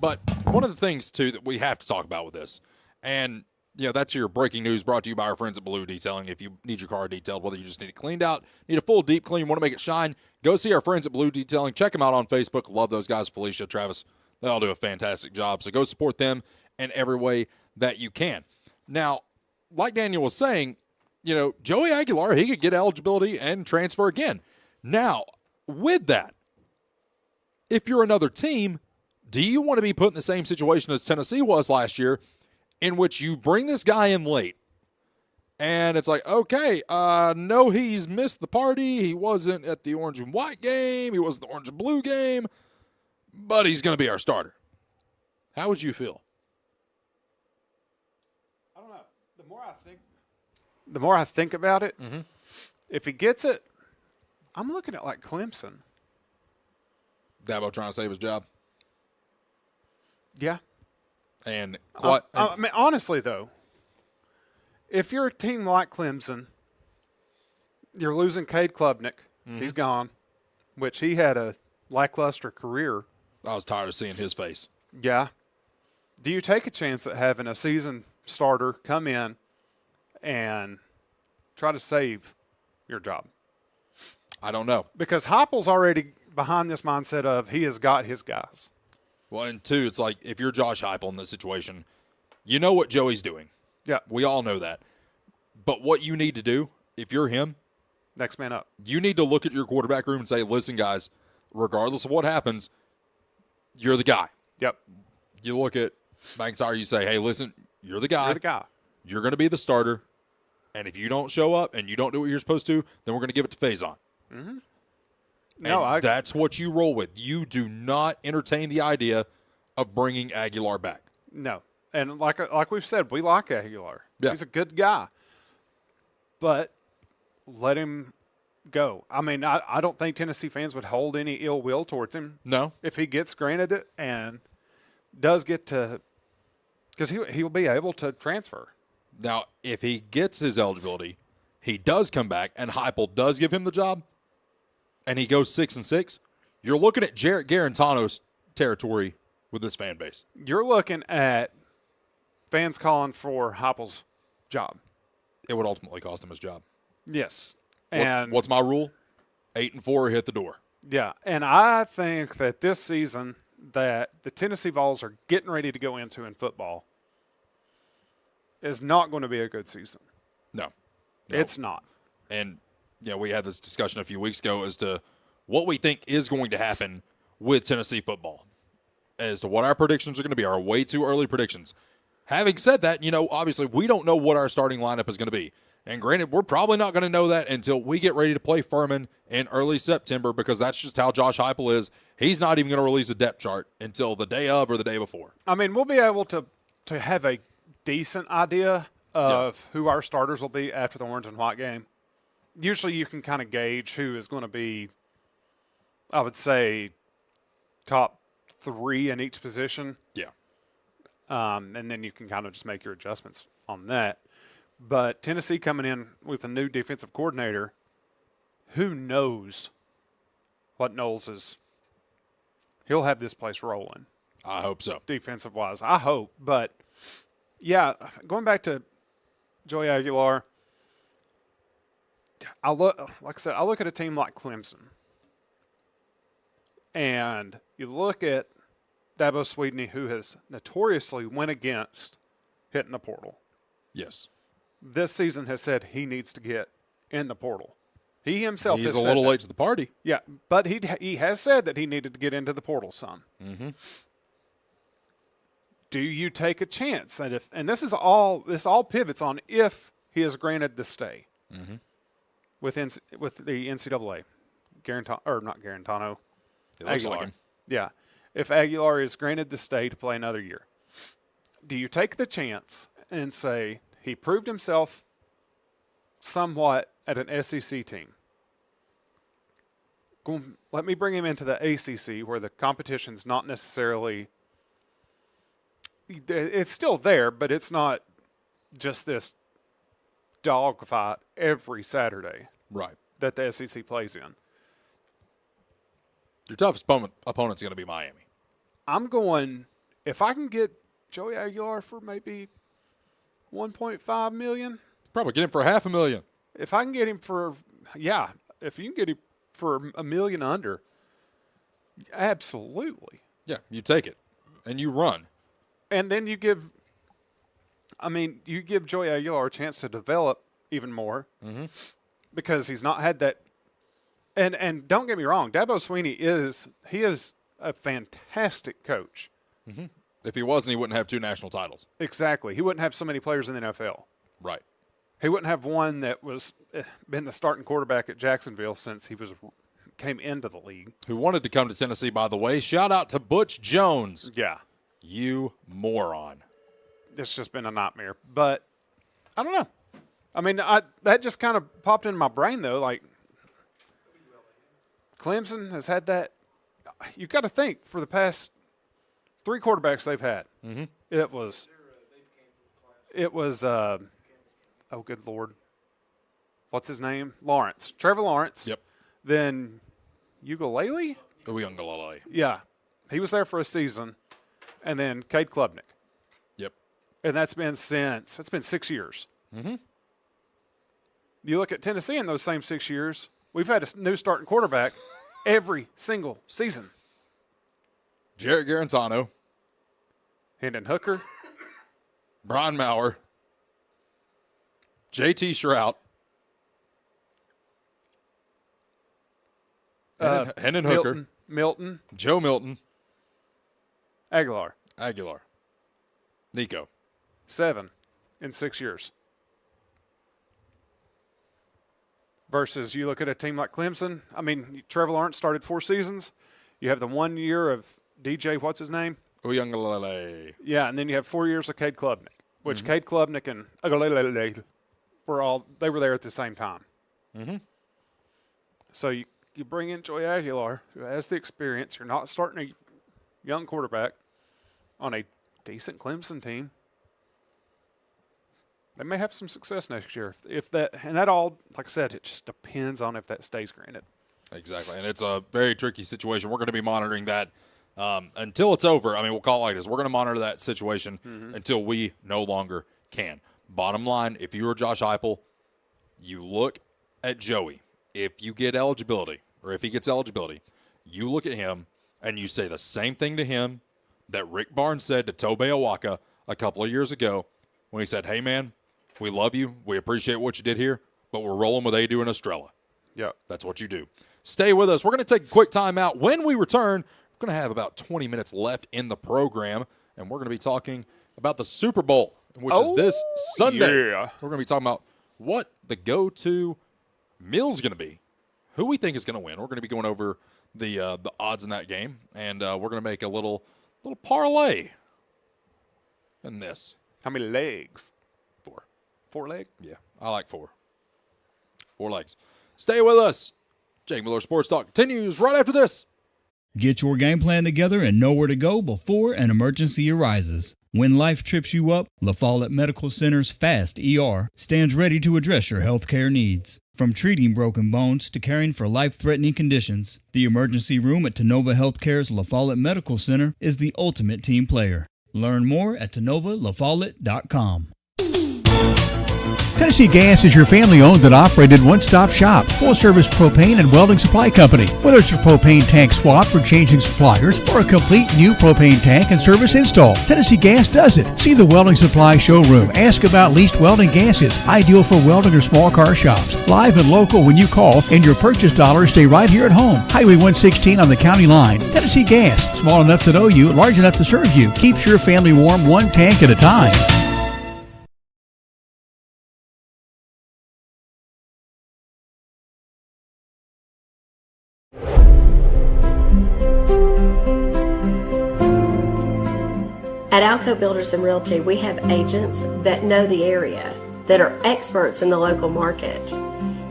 But one of the things, too, that we have to talk about with this, and, that's your breaking news brought to you by our friends at Blue Detailing. If you need your car detailed, whether you just need it cleaned out, need a full deep clean, want to make it shine, go see our friends at Blue Detailing. Check them out on Facebook. Love those guys, Felicia, Travis. They all do a fantastic job. So go support them in every way that you can. Now, like Daniel was saying, Joey Aguilar, he could get eligibility and transfer again. Now, with that, if you're another team, do you want to be put in the same situation as Tennessee was last year, in which you bring this guy in late, and it's like, okay, no, he's missed the party. He wasn't at the orange and white game. He wasn't the orange and blue game, but he's going to be our starter. How would you feel? I don't know. The more I think about it, if he gets it, I'm looking at like Clemson. Dabo trying to save his job. Yeah. And I mean, honestly, though, if you're a team like Clemson, you're losing Cade Klubnik. He's gone, which he had a lackluster career. I was tired of seeing his face. Yeah. Do you take a chance at having a seasoned starter come in and try to save your job? I don't know. Because Heupel's already behind this mindset of he has got his guys. Well, and two, it's like if you're Josh Heupel in this situation, you know what Joey's doing. Yeah. We all know that. But what you need to do, if you're him, next man up. You need to look at your quarterback room and say, listen, guys, regardless of what happens, you're the guy. Yep. You look at McIntyre, you say, hey, listen, you're the guy. You're the guy. You're going to be the starter. And if you don't show up and you don't do what you're supposed to, then we're going to give it to Faison. Mm-hmm. No, that's what you roll with. You do not entertain the idea of bringing Aguilar back. No. And like we've said, we like Aguilar. Yeah. He's a good guy. But let him go. I mean, I don't think Tennessee fans would hold any ill will towards him. No. If he gets granted it and does get to – because he'll be able to transfer. Now, if he gets his eligibility, he does come back, and Heupel does give him the job, and he goes 6-6, you're looking at Jarrett Garantano's territory with this fan base. You're looking at fans calling for Heupel's job. It would ultimately cost him his job. Yes. What's my rule? 8-4, hit the door. Yeah, and I think that this season that the Tennessee Vols are getting ready to go into in football is not going to be a good season. No. It's not. And we had this discussion a few weeks ago as to what we think is going to happen with Tennessee football, as to what our predictions are going to be, our way too early predictions. Having said that, obviously we don't know what our starting lineup is going to be. And granted, we're probably not going to know that until we get ready to play Furman in early September, because that's just how Josh Heupel is. He's not even going to release a depth chart until the day of or the day before. I mean, we'll be able to have a decent idea of who our starters will be after the orange and white game. Usually you can kind of gauge who is going to be, I would say, top 3 in each position. Yeah. And then you can kind of just make your adjustments on that. But Tennessee coming in with a new defensive coordinator, who knows what Knowles is. He'll have this place rolling. I hope so. Defensive-wise. I hope. But Yeah, going back to Joey Aguilar, I look at a team like Clemson, and you look at Dabo Swinney, who has notoriously went against hitting the portal. Yes. This season has said he needs to get in the portal. He himself He's has a little said late to the party. Yeah, but he has said that he needed to get into the portal some. Mm-hmm. Do you take a chance that this all pivots on if he is granted the stay with the NCAA, not Garantano, Aguilar. Yeah, if Aguilar is granted the stay to play another year, do you take the chance and say he proved himself somewhat at an SEC team? Let me bring him into the ACC where the competition's not necessarily. It's still there, but it's not just this dogfight every Saturday. Right. That the SEC plays in. Your toughest opponent's going to be Miami. I'm going, if I can get Joey Aguilar for maybe $1.5 million. Probably get him for $500,000. If I can get him for, if you can get him for $1 million under, absolutely. Yeah, you take it and you run. And then you give Joey Aguilar a chance to develop even more because he's not had that. And don't get me wrong, Dabo Swinney is a fantastic coach. Mm-hmm. If he wasn't, he wouldn't have 2 national titles. Exactly. He wouldn't have so many players in the NFL. Right. He wouldn't have one that was been the starting quarterback at Jacksonville since he came into the league. Who wanted to come to Tennessee, by the way. Shout out to Butch Jones. Yeah. You moron. It's just been a nightmare. But I don't know. I mean, that just kind of popped into my brain, though. Like, Clemson has had that. You've got to think, for the past 3 quarterbacks they've had, it was, oh, good Lord. What's his name? Lawrence. Trevor Lawrence. Yep. Then Ugalele? Ugalele. Yeah. He was there for a season. And then Cade Klubnik. Yep. And that's been 6 years. Mm-hmm. You look at Tennessee in those same 6 years, we've had a new starting quarterback every single season. Jarrett Garantano. Hendon Hooker. Brian Maurer. JT Shrout. Hendon Hooker. Milton. Joe Milton. Aguilar. Nico. 7 in 6 years. Versus you look at a team like Clemson. I mean, Trevor Lawrence started 4 seasons. You have the 1 year of DJ, what's his name? Ugalele. Yeah, and then you have 4 years of Cade Klubnik, which Cade Klubnik and Ugalele were there at the same time. Mm-hmm. So you bring in Joey Aguilar, who has the experience. You're not starting a young quarterback on a decent Clemson team. They may have some success next year. That all, like I said, it just depends on if that stays granted. Exactly, and it's a very tricky situation. We're going to be monitoring that until it's over. I mean, we'll call it like this. We're going to monitor that situation until we no longer can. Bottom line, if you were Josh Heupel, you look at Joey. If you get eligibility, or if he gets eligibility, you look at him and you say the same thing to him that Rick Barnes said to Tobe Awaka a couple of years ago when he said, hey, man, we love you. We appreciate what you did here, but we're rolling with Adu and Estrella. Yep. That's what you do. Stay with us. We're going to take a quick time out. When we return, we're going to have about 20 minutes left in the program, and we're going to be talking about the Super Bowl, which is this Sunday. Yeah. We're going to be talking about what the go-to meal is going to be, who we think is going to win. We're going to be going over the odds in that game, and we're going to make a little parlay in this. How many legs? 4. 4 legs? Yeah, I like 4. 4 legs. Stay with us. Jake Miller Sports Talk continues right after this. Get your game plan together and know where to go before an emergency arises. When life trips you up, La Follette Medical Center's FAST ER stands ready to address your healthcare needs. From treating broken bones to caring for life-threatening conditions, the emergency room at Tennova Healthcare's La Follette Medical Center is the ultimate team player. Learn more at TenovaLaFollette.com. Tennessee Gas is your family-owned and operated one-stop shop, full-service propane and welding supply company. Whether it's a propane tank swap for changing suppliers or a complete new propane tank and service install, Tennessee Gas does it. See the welding supply showroom. Ask about leased welding gases, ideal for welding or small car shops. Live and local when you call, and your purchase dollars stay right here at home. Highway 116 on the county line. Tennessee Gas, small enough to know you, large enough to serve you. Keeps your family warm one tank at a time. At Alco Builders and Realty, we have agents that know the area, that are experts in the local market.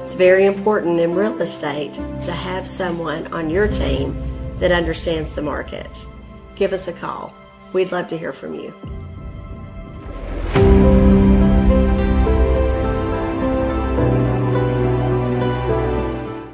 It's very important in real estate to have someone on your team that understands the market. Give us a call. We'd love to hear from you.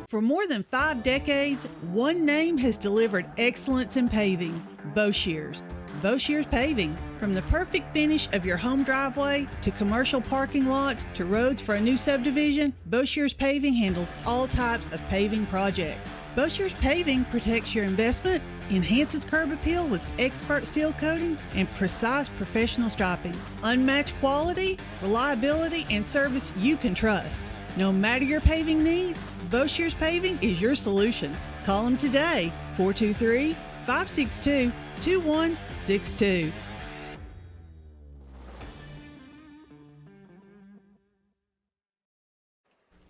For more than 5 decades, one name has delivered excellence in paving: Boshears. Boshears Paving. From the perfect finish of your home driveway to commercial parking lots to roads for a new subdivision, Boshears Paving handles all types of paving projects. Boshears Paving protects your investment, enhances curb appeal with expert seal coating and precise professional striping. Unmatched quality, reliability, and service you can trust. No matter your paving needs, Boshears Paving is your solution. Call them today, 423-562-2162.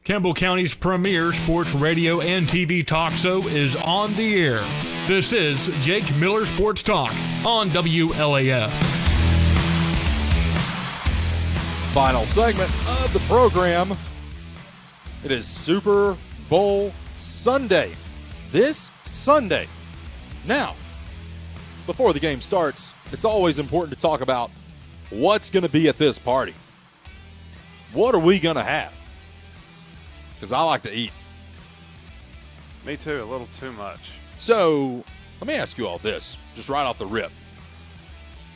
Campbell County's premier sports radio and TV talk show is on the air. This is Jake Miller Sports Talk on WLAF. Final segment of the program. It is Super Bowl Sunday. This Sunday. Now, before the game starts, it's always important to talk about what's going to be at this party. What are we going to have? Because I like to eat. Me too, a little too much. So, let me ask you all this, just right off the rip.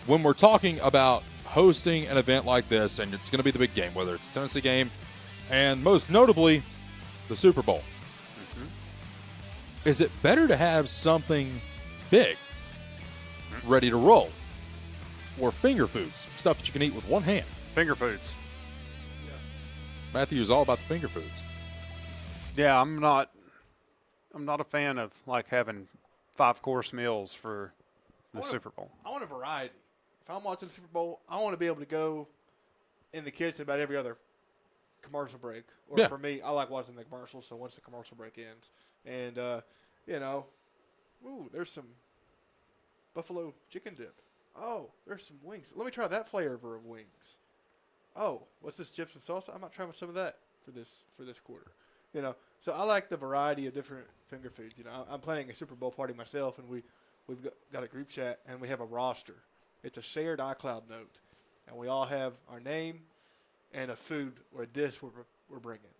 When we're talking about hosting an event like this, and it's going to be the big game, whether it's a Tennessee game, and most notably, the Super Bowl, is it better to have something big, ready to roll, or finger foods, stuff that you can eat with one hand? Finger foods. Matthew is all about the finger foods. Yeah, I'm not a fan of like having 5-course meals for the Super Bowl. I want a variety. If I'm watching the Super Bowl, I want to be able to go in the kitchen about every other commercial break. Or for me, I like watching the commercials, so once the commercial break ends. And, there's some buffalo chicken dip. Oh, there's some wings. Let me try that flavor of wings. Oh, what's this, chips and salsa? I might try some of that for this quarter. So I like the variety of different finger foods. I'm planning a Super Bowl party myself, and we've got a group chat, and we have a roster. It's a shared iCloud note, and we all have our name and a food or a dish we're bringing.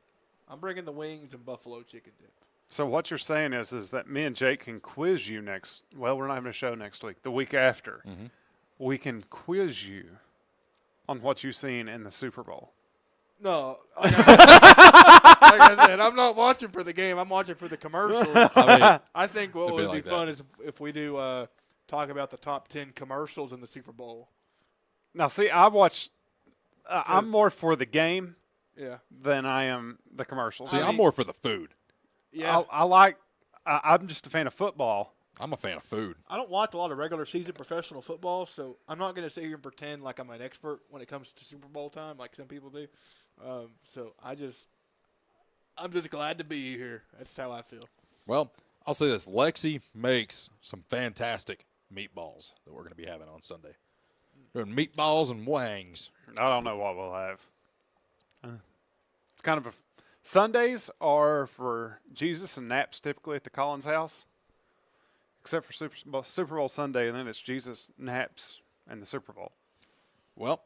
I'm bringing the wings and buffalo chicken dip. So what you're saying is that me and Jake can quiz you next. Well, we're not having a show next week. The week after, we can quiz you on what you've seen in the Super Bowl. No, like I said, I'm not watching for the game. I'm watching for the commercials. I think what would be fun is if we do talk about the top 10 commercials in the Super Bowl. Now, see, I've watched. I'm more for the game, than I am the commercials. See, I'm more for the food. Yeah, I'm just a fan of football. I'm a fan of food. I don't watch a lot of regular season professional football, so I'm not going to sit here and pretend like I'm an expert when it comes to Super Bowl time, like some people do. So I'm just glad to be here. That's how I feel. Well, I'll say this: Lexi makes some fantastic meatballs that we're going to be having on Sunday. Doing meatballs and wangs. I don't know what we'll have. It's kind of Sundays are for Jesus and naps typically at the Collins house. Except for Super Bowl Sunday, and then it's Jesus, naps, and the Super Bowl. Well,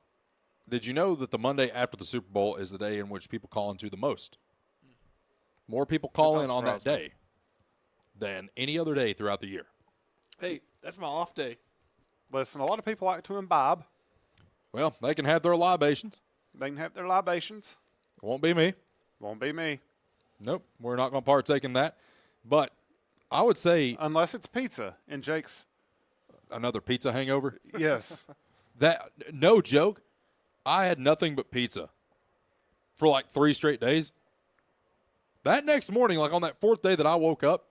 did you know that the Monday after the Super Bowl is the day in which people call into the most? More people call in on that day than any other day throughout the year. Hey, that's my off day. Listen, a lot of people like to imbibe. Well, they can have their libations. They can have their libations. Won't be me. Won't be me. Nope, we're not going to partake in that. But I would say unless it's pizza and Jake's another pizza hangover. Yes. That no joke. I had nothing but pizza for like 3 straight days. That next morning, like on that 4th day that I woke up,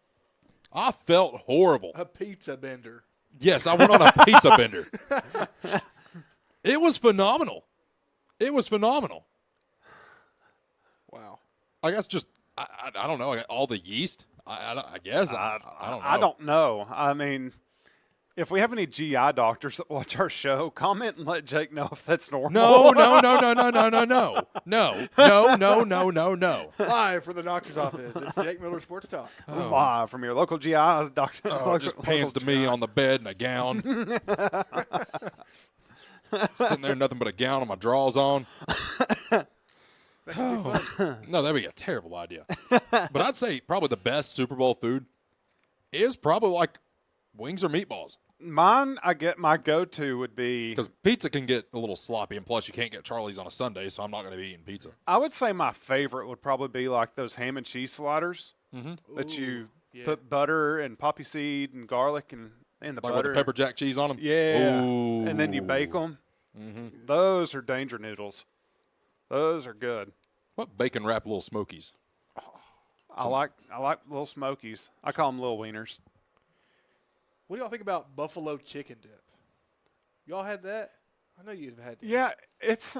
I felt horrible. A pizza bender. Yes, I went on a pizza bender. It was phenomenal. It was phenomenal. Wow. I guess just I don't know. I got all the yeast. I guess I don't know. I don't know. I mean, if we have any GI doctors that watch our show, comment and let Jake know if that's normal. No. Live from the doctor's office, it's Jake Miller Sports Talk. Live from your local GI's doctor. Just pans to me on the bed in a gown. Sitting there, nothing but a gown and my drawers on. No, that'd be a terrible idea. But I'd say probably the best Super Bowl food is probably like wings or meatballs. Mine, my go-to would be... Because pizza can get a little sloppy, and plus you can't get Charlie's on a Sunday, so I'm not going to be eating pizza. I would say my favorite would probably be like those ham and cheese sliders that you put butter and poppy seed and garlic and the like butter. with the pepper jack cheese on them? Yeah. Ooh. And then you bake them. Mm-hmm. Those are danger noodles. Those are good. What bacon wrapped little smokies? I like little smokies. I call them little wieners. What do y'all think about buffalo chicken dip? Y'all had that? I know you've had that. Yeah, it's...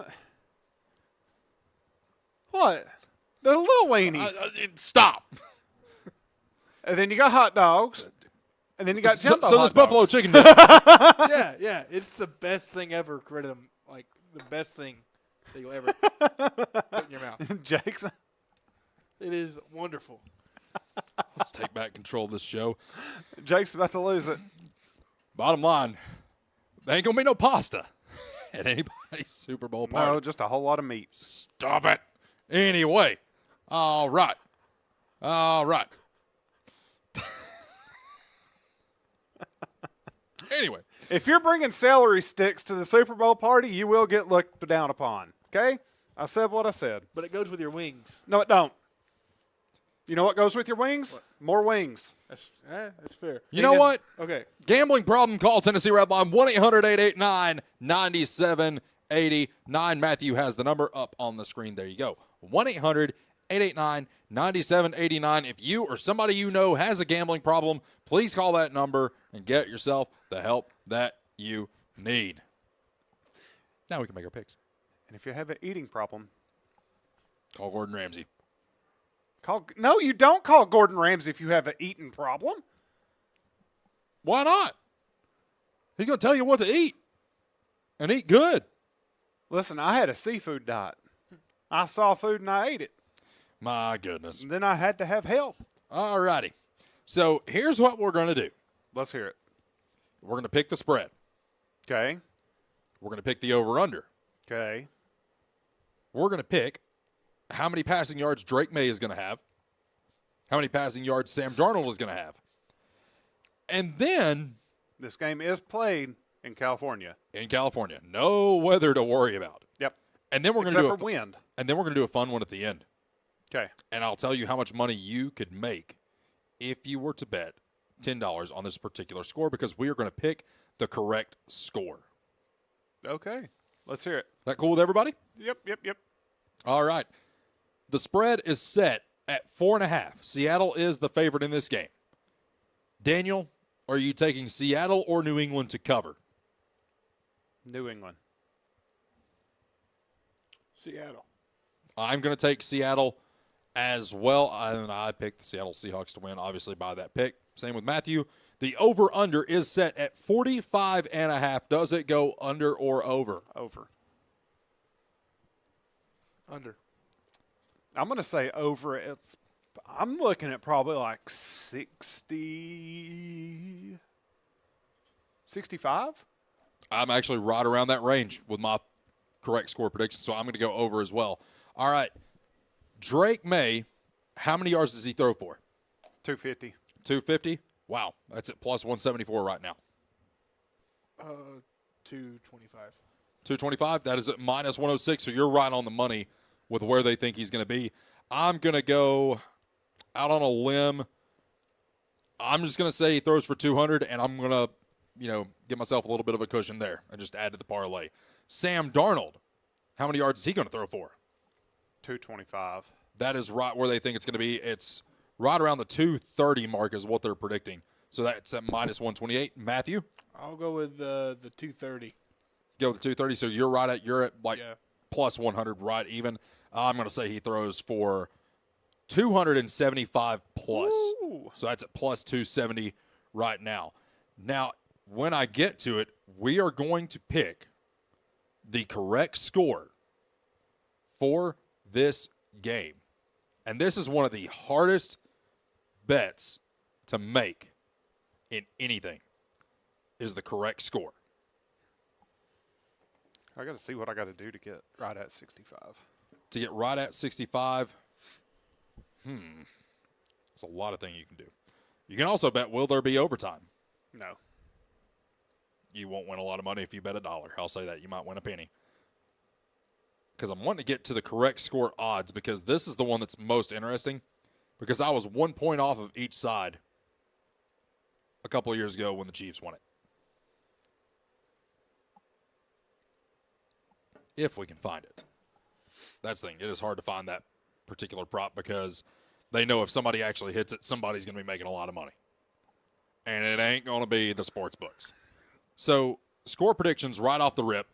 What? They're little weenies. Stop. And then you got hot dogs. And then you got jumbo So hot this dogs. buffalo chicken dip. Yeah. It's the best thing ever, created. Like, the best thing that you'll ever put in your mouth. Jake's... It is wonderful. Let's take back control of this show. Jake's about to lose it. Bottom line, there ain't going to be no pasta at anybody's Super Bowl party. No, just a whole lot of meat. Stop it. Anyway, all right. Anyway. If you're bringing celery sticks to the Super Bowl party, you will get looked down upon, okay? I said what I said. But it goes with your wings. No, it don't. You know what goes with your wings? What? More wings. That's fair. You know what? Okay. Gambling problem, call Tennessee Redline 1-800-889-9789. Matthew has the number up on the screen. There you go. 1-800-889-9789. If you or somebody you know has a gambling problem, please call that number and get yourself the help that you need. Now we can make our picks. And if you have an eating problem, call Gordon Ramsay. No, you don't call Gordon Ramsay if you have an eating problem. Why not? He's going to tell you what to eat and eat good. Listen, I had a seafood diet. I saw food and I ate it. My goodness. And then I had to have help. All righty. So here's what we're going to do. Let's hear it. We're going to pick the spread. Okay. We're going to pick the over-under. Okay. We're going to pick how many passing yards Drake May is going to have, how many passing yards Sam Darnold is going to have. And then this game is played in California. In California. No weather to worry about. Yep. And then we're going to do wind. And then we're going to do a fun one at the end. Okay. And I'll tell you how much money you could make if you were to bet $10 on this particular score, because we are going to pick the correct score. Okay. Let's hear it. That cool with everybody? Yep. All right. The spread is set at 4.5. Seattle is the favorite in this game. Daniel, are you taking Seattle or New England to cover? New England. Seattle. I'm going to take Seattle as well. I picked the Seattle Seahawks to win, obviously, by that pick. Same with Matthew. The over-under is set at 45.5. Does it go under or over? Over. Under. I'm going to say over. I'm looking at probably like 60, 65. I'm actually right around that range with my correct score prediction, so I'm going to go over as well. All right. Drake May, how many yards does he throw for? 250. 250? Wow. That's at plus 174 right now. 225. 225. That is at minus 106. So you're right on the money with where they think he's going to be. I'm going to go out on a limb. I'm just going to say he throws for 200, and I'm going to, give myself a little bit of a cushion there and just add to the parlay. Sam Darnold, how many yards is he going to throw for? 225. That is right where they think it's going to be. It's right around the 230 mark is what they're predicting. So that's at minus 128. Matthew? I'll go with the 230. Go with the 230. So you're at plus 100, right even. I'm going to say he throws for 275 plus. Ooh. So that's at plus 270 right now. Now, when I get to it, we are going to pick the correct score for this game. And this is one of the hardest bets to make in anything, is the correct score. I got to see what I got to do to get right at 65. To get right at 65, there's a lot of things you can do. You can also bet, will there be overtime? No. You won't win a lot of money if you bet $1. I'll say that. You might win a penny. Because I'm wanting to get to the correct score odds, because this is the one that's most interesting, because I was 1 point off of each side a couple of years ago when the Chiefs won it. If we can find it. That's the thing. It is hard to find that particular prop because they know if somebody actually hits it, somebody's going to be making a lot of money. And it ain't going to be the sports books. So, score predictions right off the rip.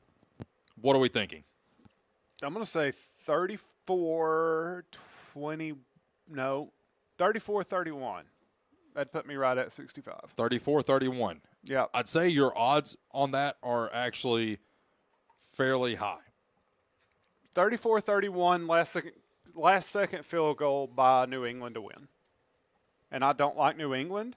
What are we thinking? I'm going to say 34-31. That'd put me right at 65. 34-31. Yeah. I'd say your odds on that are actually fairly high. 34-31, last second field goal by New England to win. And I don't like New England.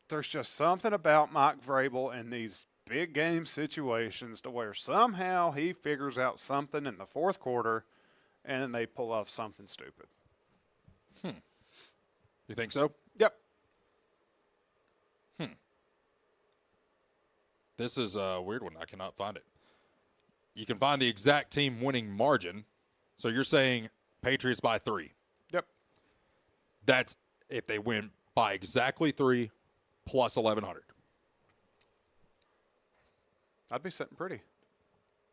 There's just something about Mike Vrabel in these big game situations to where somehow he figures out something in the fourth quarter and they pull off something stupid. You think so? Yep. This is a weird one. I cannot find it. You can find the exact team winning margin. So you're saying Patriots by 3. Yep. That's if they win by exactly 3 plus 1,100. I'd be sitting pretty.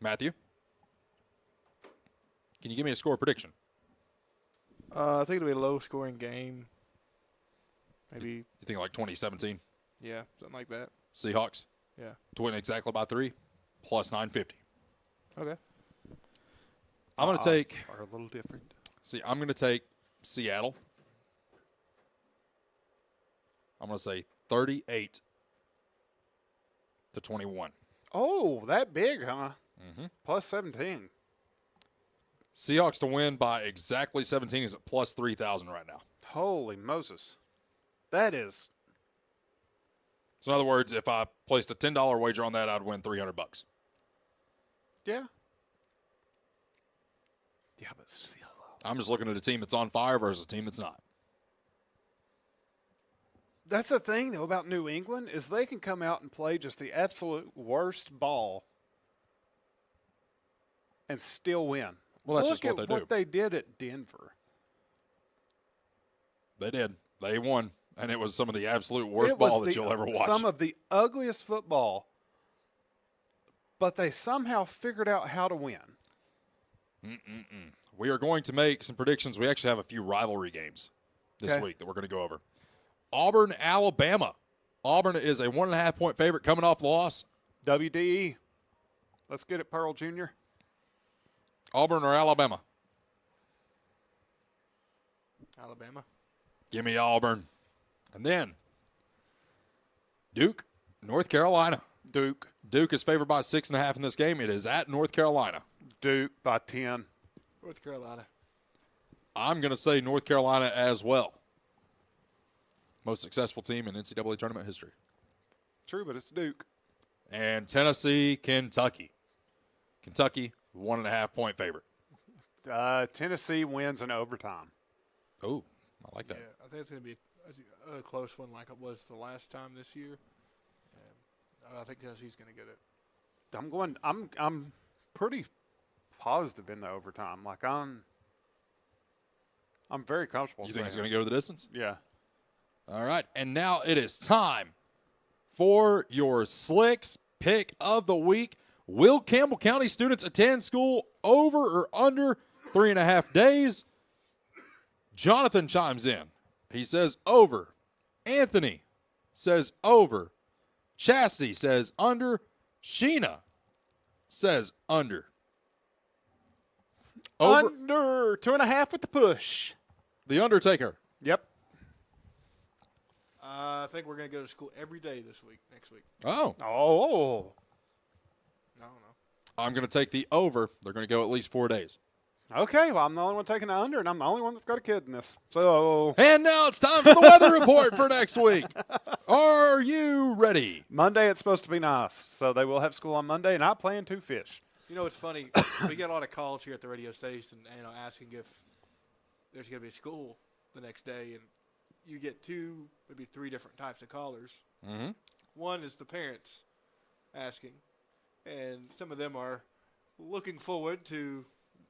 Matthew? Can you give me a score prediction? I think it'll be a low-scoring game. Maybe. You think like 2017? Yeah, something like that. Seahawks? Yeah. To win exactly by 3 plus 950. Okay. I'm going to take. Are a little different. See, I'm going to take Seattle. I'm going to say 38-21. Oh, that big, huh? Mm-hmm. Plus 17. Seahawks to win by exactly 17 is at plus 3,000 right now. Holy Moses. That is. So in other words, if I placed a $10 wager on that, I'd win $300. Yeah. Yeah, but still. I'm just looking at a team that's on fire versus a team that's not. That's the thing, though, about New England is they can come out and play just the absolute worst ball and still win. Well, that's Look just what at they do. what they did at Denver. They did. They won, and it was some of the absolute worst ball that you'll ever watch. Some of the ugliest football, but they somehow figured out how to win. We are going to make some predictions. We actually have a few rivalry games this Okay. week that we're going to go over. Auburn, Alabama. Auburn is a 1.5-point favorite coming off loss. WDE. Let's get it, Pearl Jr. Auburn or Alabama? Alabama. Give me Auburn. And then Duke, North Carolina. Duke. Duke is favored by 6.5 in this game. It is at North Carolina. Duke by 10. North Carolina. I'm going to say North Carolina as well. Most successful team in NCAA tournament history. True, but it's Duke. And Tennessee, Kentucky. Kentucky, 1.5-point favorite. Tennessee wins in overtime. Oh, I like that. Yeah, I think it's going to be a close one like it was the last time this year. I think Tennessee's going to get it. I'm pretty positive in the overtime. Like I'm very comfortable. You think it's going to go to the distance? Yeah. All right, and now it is time for your Slicks pick of the week. Will Campbell County students attend school over or under 3.5 days? Jonathan chimes in. He says over. Anthony says over. Chastity says under. Sheena says under. Over. Under 2.5 with the push. The Undertaker. Yep. I think we're going to go to school every day next week. Oh. Oh. I don't know. I'm going to take the over. They're going to go at least 4 days. Okay, well, I'm the only one taking the under, and I'm the only one that's got a kid in this. So. And now it's time for the weather report for next week. Are you ready? Monday, it's supposed to be nice, so they will have school on Monday, and I plan to fish. You know, it's funny. We get a lot of calls here at the radio station, asking if there's going to be school the next day, and you get 2, maybe 3 different types of callers. Mm-hmm. One is the parents asking, and some of them are looking forward to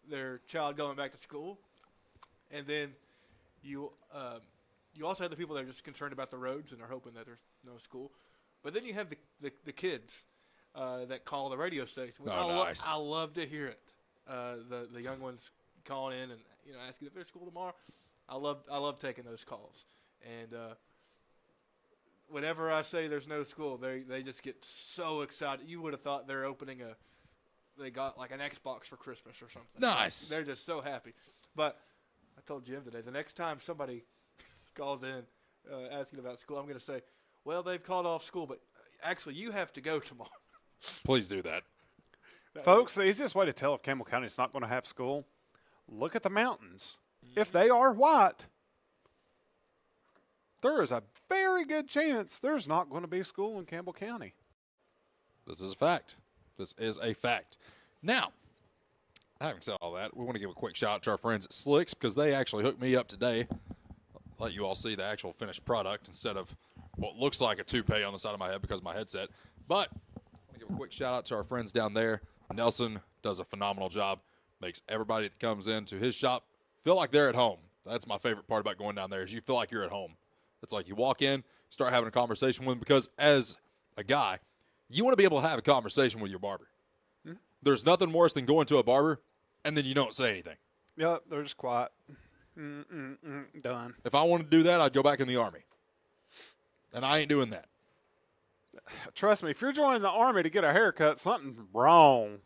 their child going back to school. And then you also have the people that are just concerned about the roads and are hoping that there's no school. But then you have the kids that call the radio station. Nice. I love to hear it. The young ones calling in and asking if there's school tomorrow. I love taking those calls. And whenever I say there's no school, they just get so excited. You would have thought they're opening they got like an Xbox for Christmas or something. Nice. They're just so happy. But I told Jim today, the next time somebody calls in asking about school, I'm going to say, well, they've called off school, but actually you have to go tomorrow. Please do that. Folks, the easiest way to tell if Campbell County is not going to have school, look at the mountains. If they are white, there is a very good chance there's not going to be school in Campbell County. This is a fact. This is a fact. Now, having said all that, we want to give a quick shout out to our friends at Slicks because they actually hooked me up today. Let you all see the actual finished product instead of what looks like a toupee on the side of my head because of my headset. But I want to give a quick shout out to our friends down there. Nelson does a phenomenal job. Makes everybody that comes into his shop feel like they're at home. That's my favorite part about going down there is you feel like you're at home. It's like you walk in, start having a conversation with them because as a guy, you want to be able to have a conversation with your barber. Mm-hmm. There's nothing worse than going to a barber and then you don't say anything. Yep, they're just quiet. Done. If I wanted to do that, I'd go back in the Army. And I ain't doing that. Trust me, if you're joining the Army to get a haircut, something's wrong.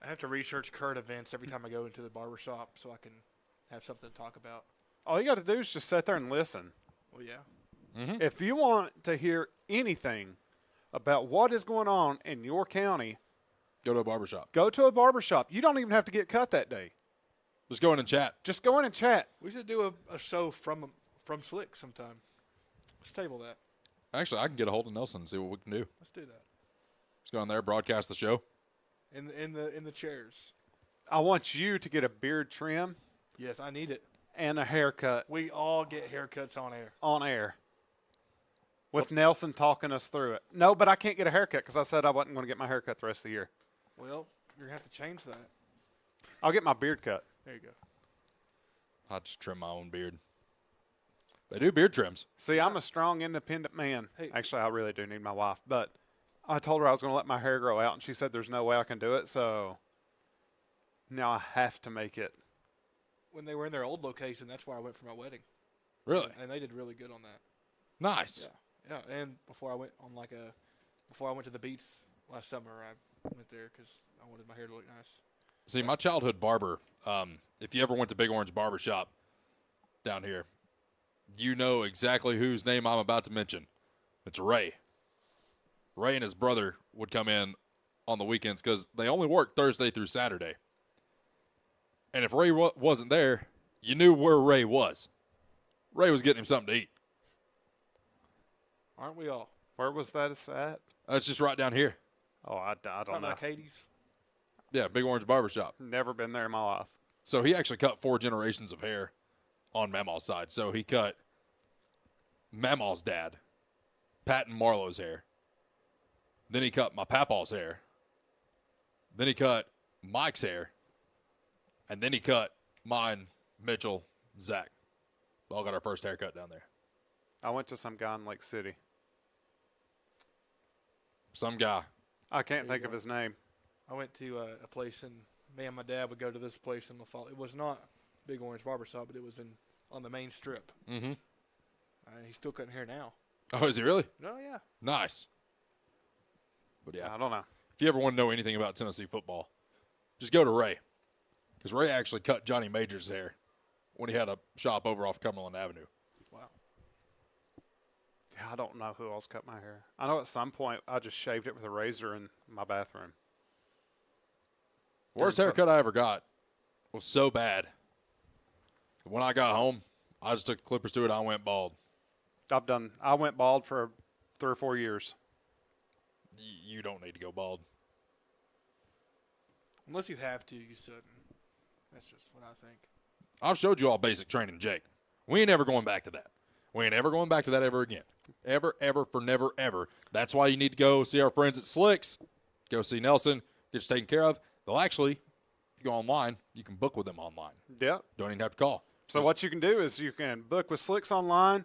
I have to research current events every time I go into the barber shop so I can have something to talk about. All you got to do is just sit there and listen. Well, yeah. Mm-hmm. If you want to hear anything about what is going on in your county, go to a barbershop. Go to a barbershop. You don't even have to get cut that day. Just go in and chat. Just go in and chat. We should do a show from Slick sometime. Let's table that. Actually, I can get a hold of Nelson and see what we can do. Let's do that. Let's go in there, broadcast the show. In the chairs. I want you to get a beard trim. Yes, I need it. And a haircut. We all get haircuts on air. On air. With Nelson talking us through it. No, but I can't get a haircut because I said I wasn't going to get my haircut the rest of the year. Well, you're going to have to change that. I'll get my beard cut. There you go. I'll just trim my own beard. They do beard trims. See, I'm a strong, independent man. Hey. Actually, I really do need my wife. But I told her I was going to let my hair grow out, and she said there's no way I can do it. So now I have to make it. When they were in their old location, that's where I went for my wedding. Really? And they did really good on that. Nice. Yeah. Yeah. And before I went to the beach last summer, I went there because I wanted my hair to look nice. See, my childhood barber, if you ever went to Big Orange Barbershop down here, you know exactly whose name I'm about to mention. It's Ray. Ray and his brother would come in on the weekends because they only worked Thursday through Saturday. And if Ray wasn't there, you knew where Ray was. Ray was getting him something to eat. Aren't we all? Where was that at? It's just right down here. Oh, I don't know. Like Hades? Yeah, Big Orange Barbershop. Never been there in my life. So he actually cut 4 generations of hair on Mamaw's side. So he cut Mamaw's dad, Pat and Marlowe's hair. Then he cut my papaw's hair. Then he cut Mike's hair. And then he cut mine, Mitchell, Zach. All got our first haircut down there. I went to some guy in Lake City. Some guy. I can't think of his name. I went to a place, and me and my dad would go to this place in the fall. It was not Big Orange Barbershop, but it was on the main strip. Mm-hmm. He's still cutting hair now. Oh, is he really? Oh, yeah. Nice. But, yeah. I don't know. If you ever want to know anything about Tennessee football, just go to Ray. Because Ray actually cut Johnny Major's hair when he had a shop over off Cumberland Avenue. Wow. Yeah, I don't know who else cut my hair. I know at some point I just shaved it with a razor in my bathroom. Worst haircut I ever got was so bad. When I got home, I just took the clippers to it. I went bald. I went bald for 3 or 4 years. You don't need to go bald. Unless you have to, you shouldn't. That's just what I think. I've showed you all basic training, Jake. We ain't ever going back to that. We ain't ever going back to that ever again. Ever, for never, ever. That's why you need to go see our friends at Slicks. Go see Nelson. Get you taken care of. They'll actually, if you go online, you can book with them online. Yeah. Don't even have to call. So what you can do is you can book with Slicks online,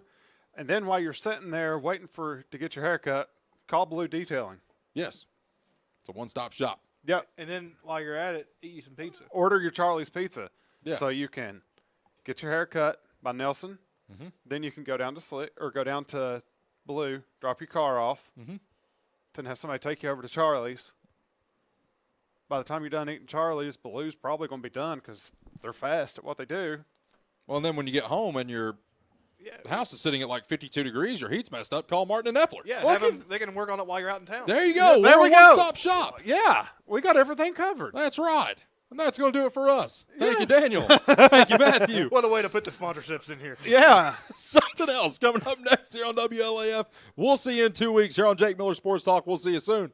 and then while you're sitting there waiting to get your haircut, call Blue Detailing. Yes. It's a one-stop shop. Yep. And then while you're at it, eat you some pizza. Order your Charlie's Pizza. Yeah. So you can get your hair cut by Nelson. Mm-hmm. Then you can go down to Blue, drop your car off, then have somebody take you over to Charlie's. By the time you're done eating Charlie's, Blue's probably going to be done because they're fast at what they do. Well, and then when you get home and your house is sitting at like 52 degrees, your heat's messed up, call Martin and Effler. Yeah, they can work on it while you're out in town. There you go. Yeah, We're a one-stop shop. Yeah, we got everything covered. That's right. And that's going to do it for us. Thank you, Daniel. Thank you, Matthew. What a way to put the sponsorships in here. Yeah. Something else coming up next here on WLAF. We'll see you in 2 weeks here on Jake Miller Sports Talk. We'll see you soon.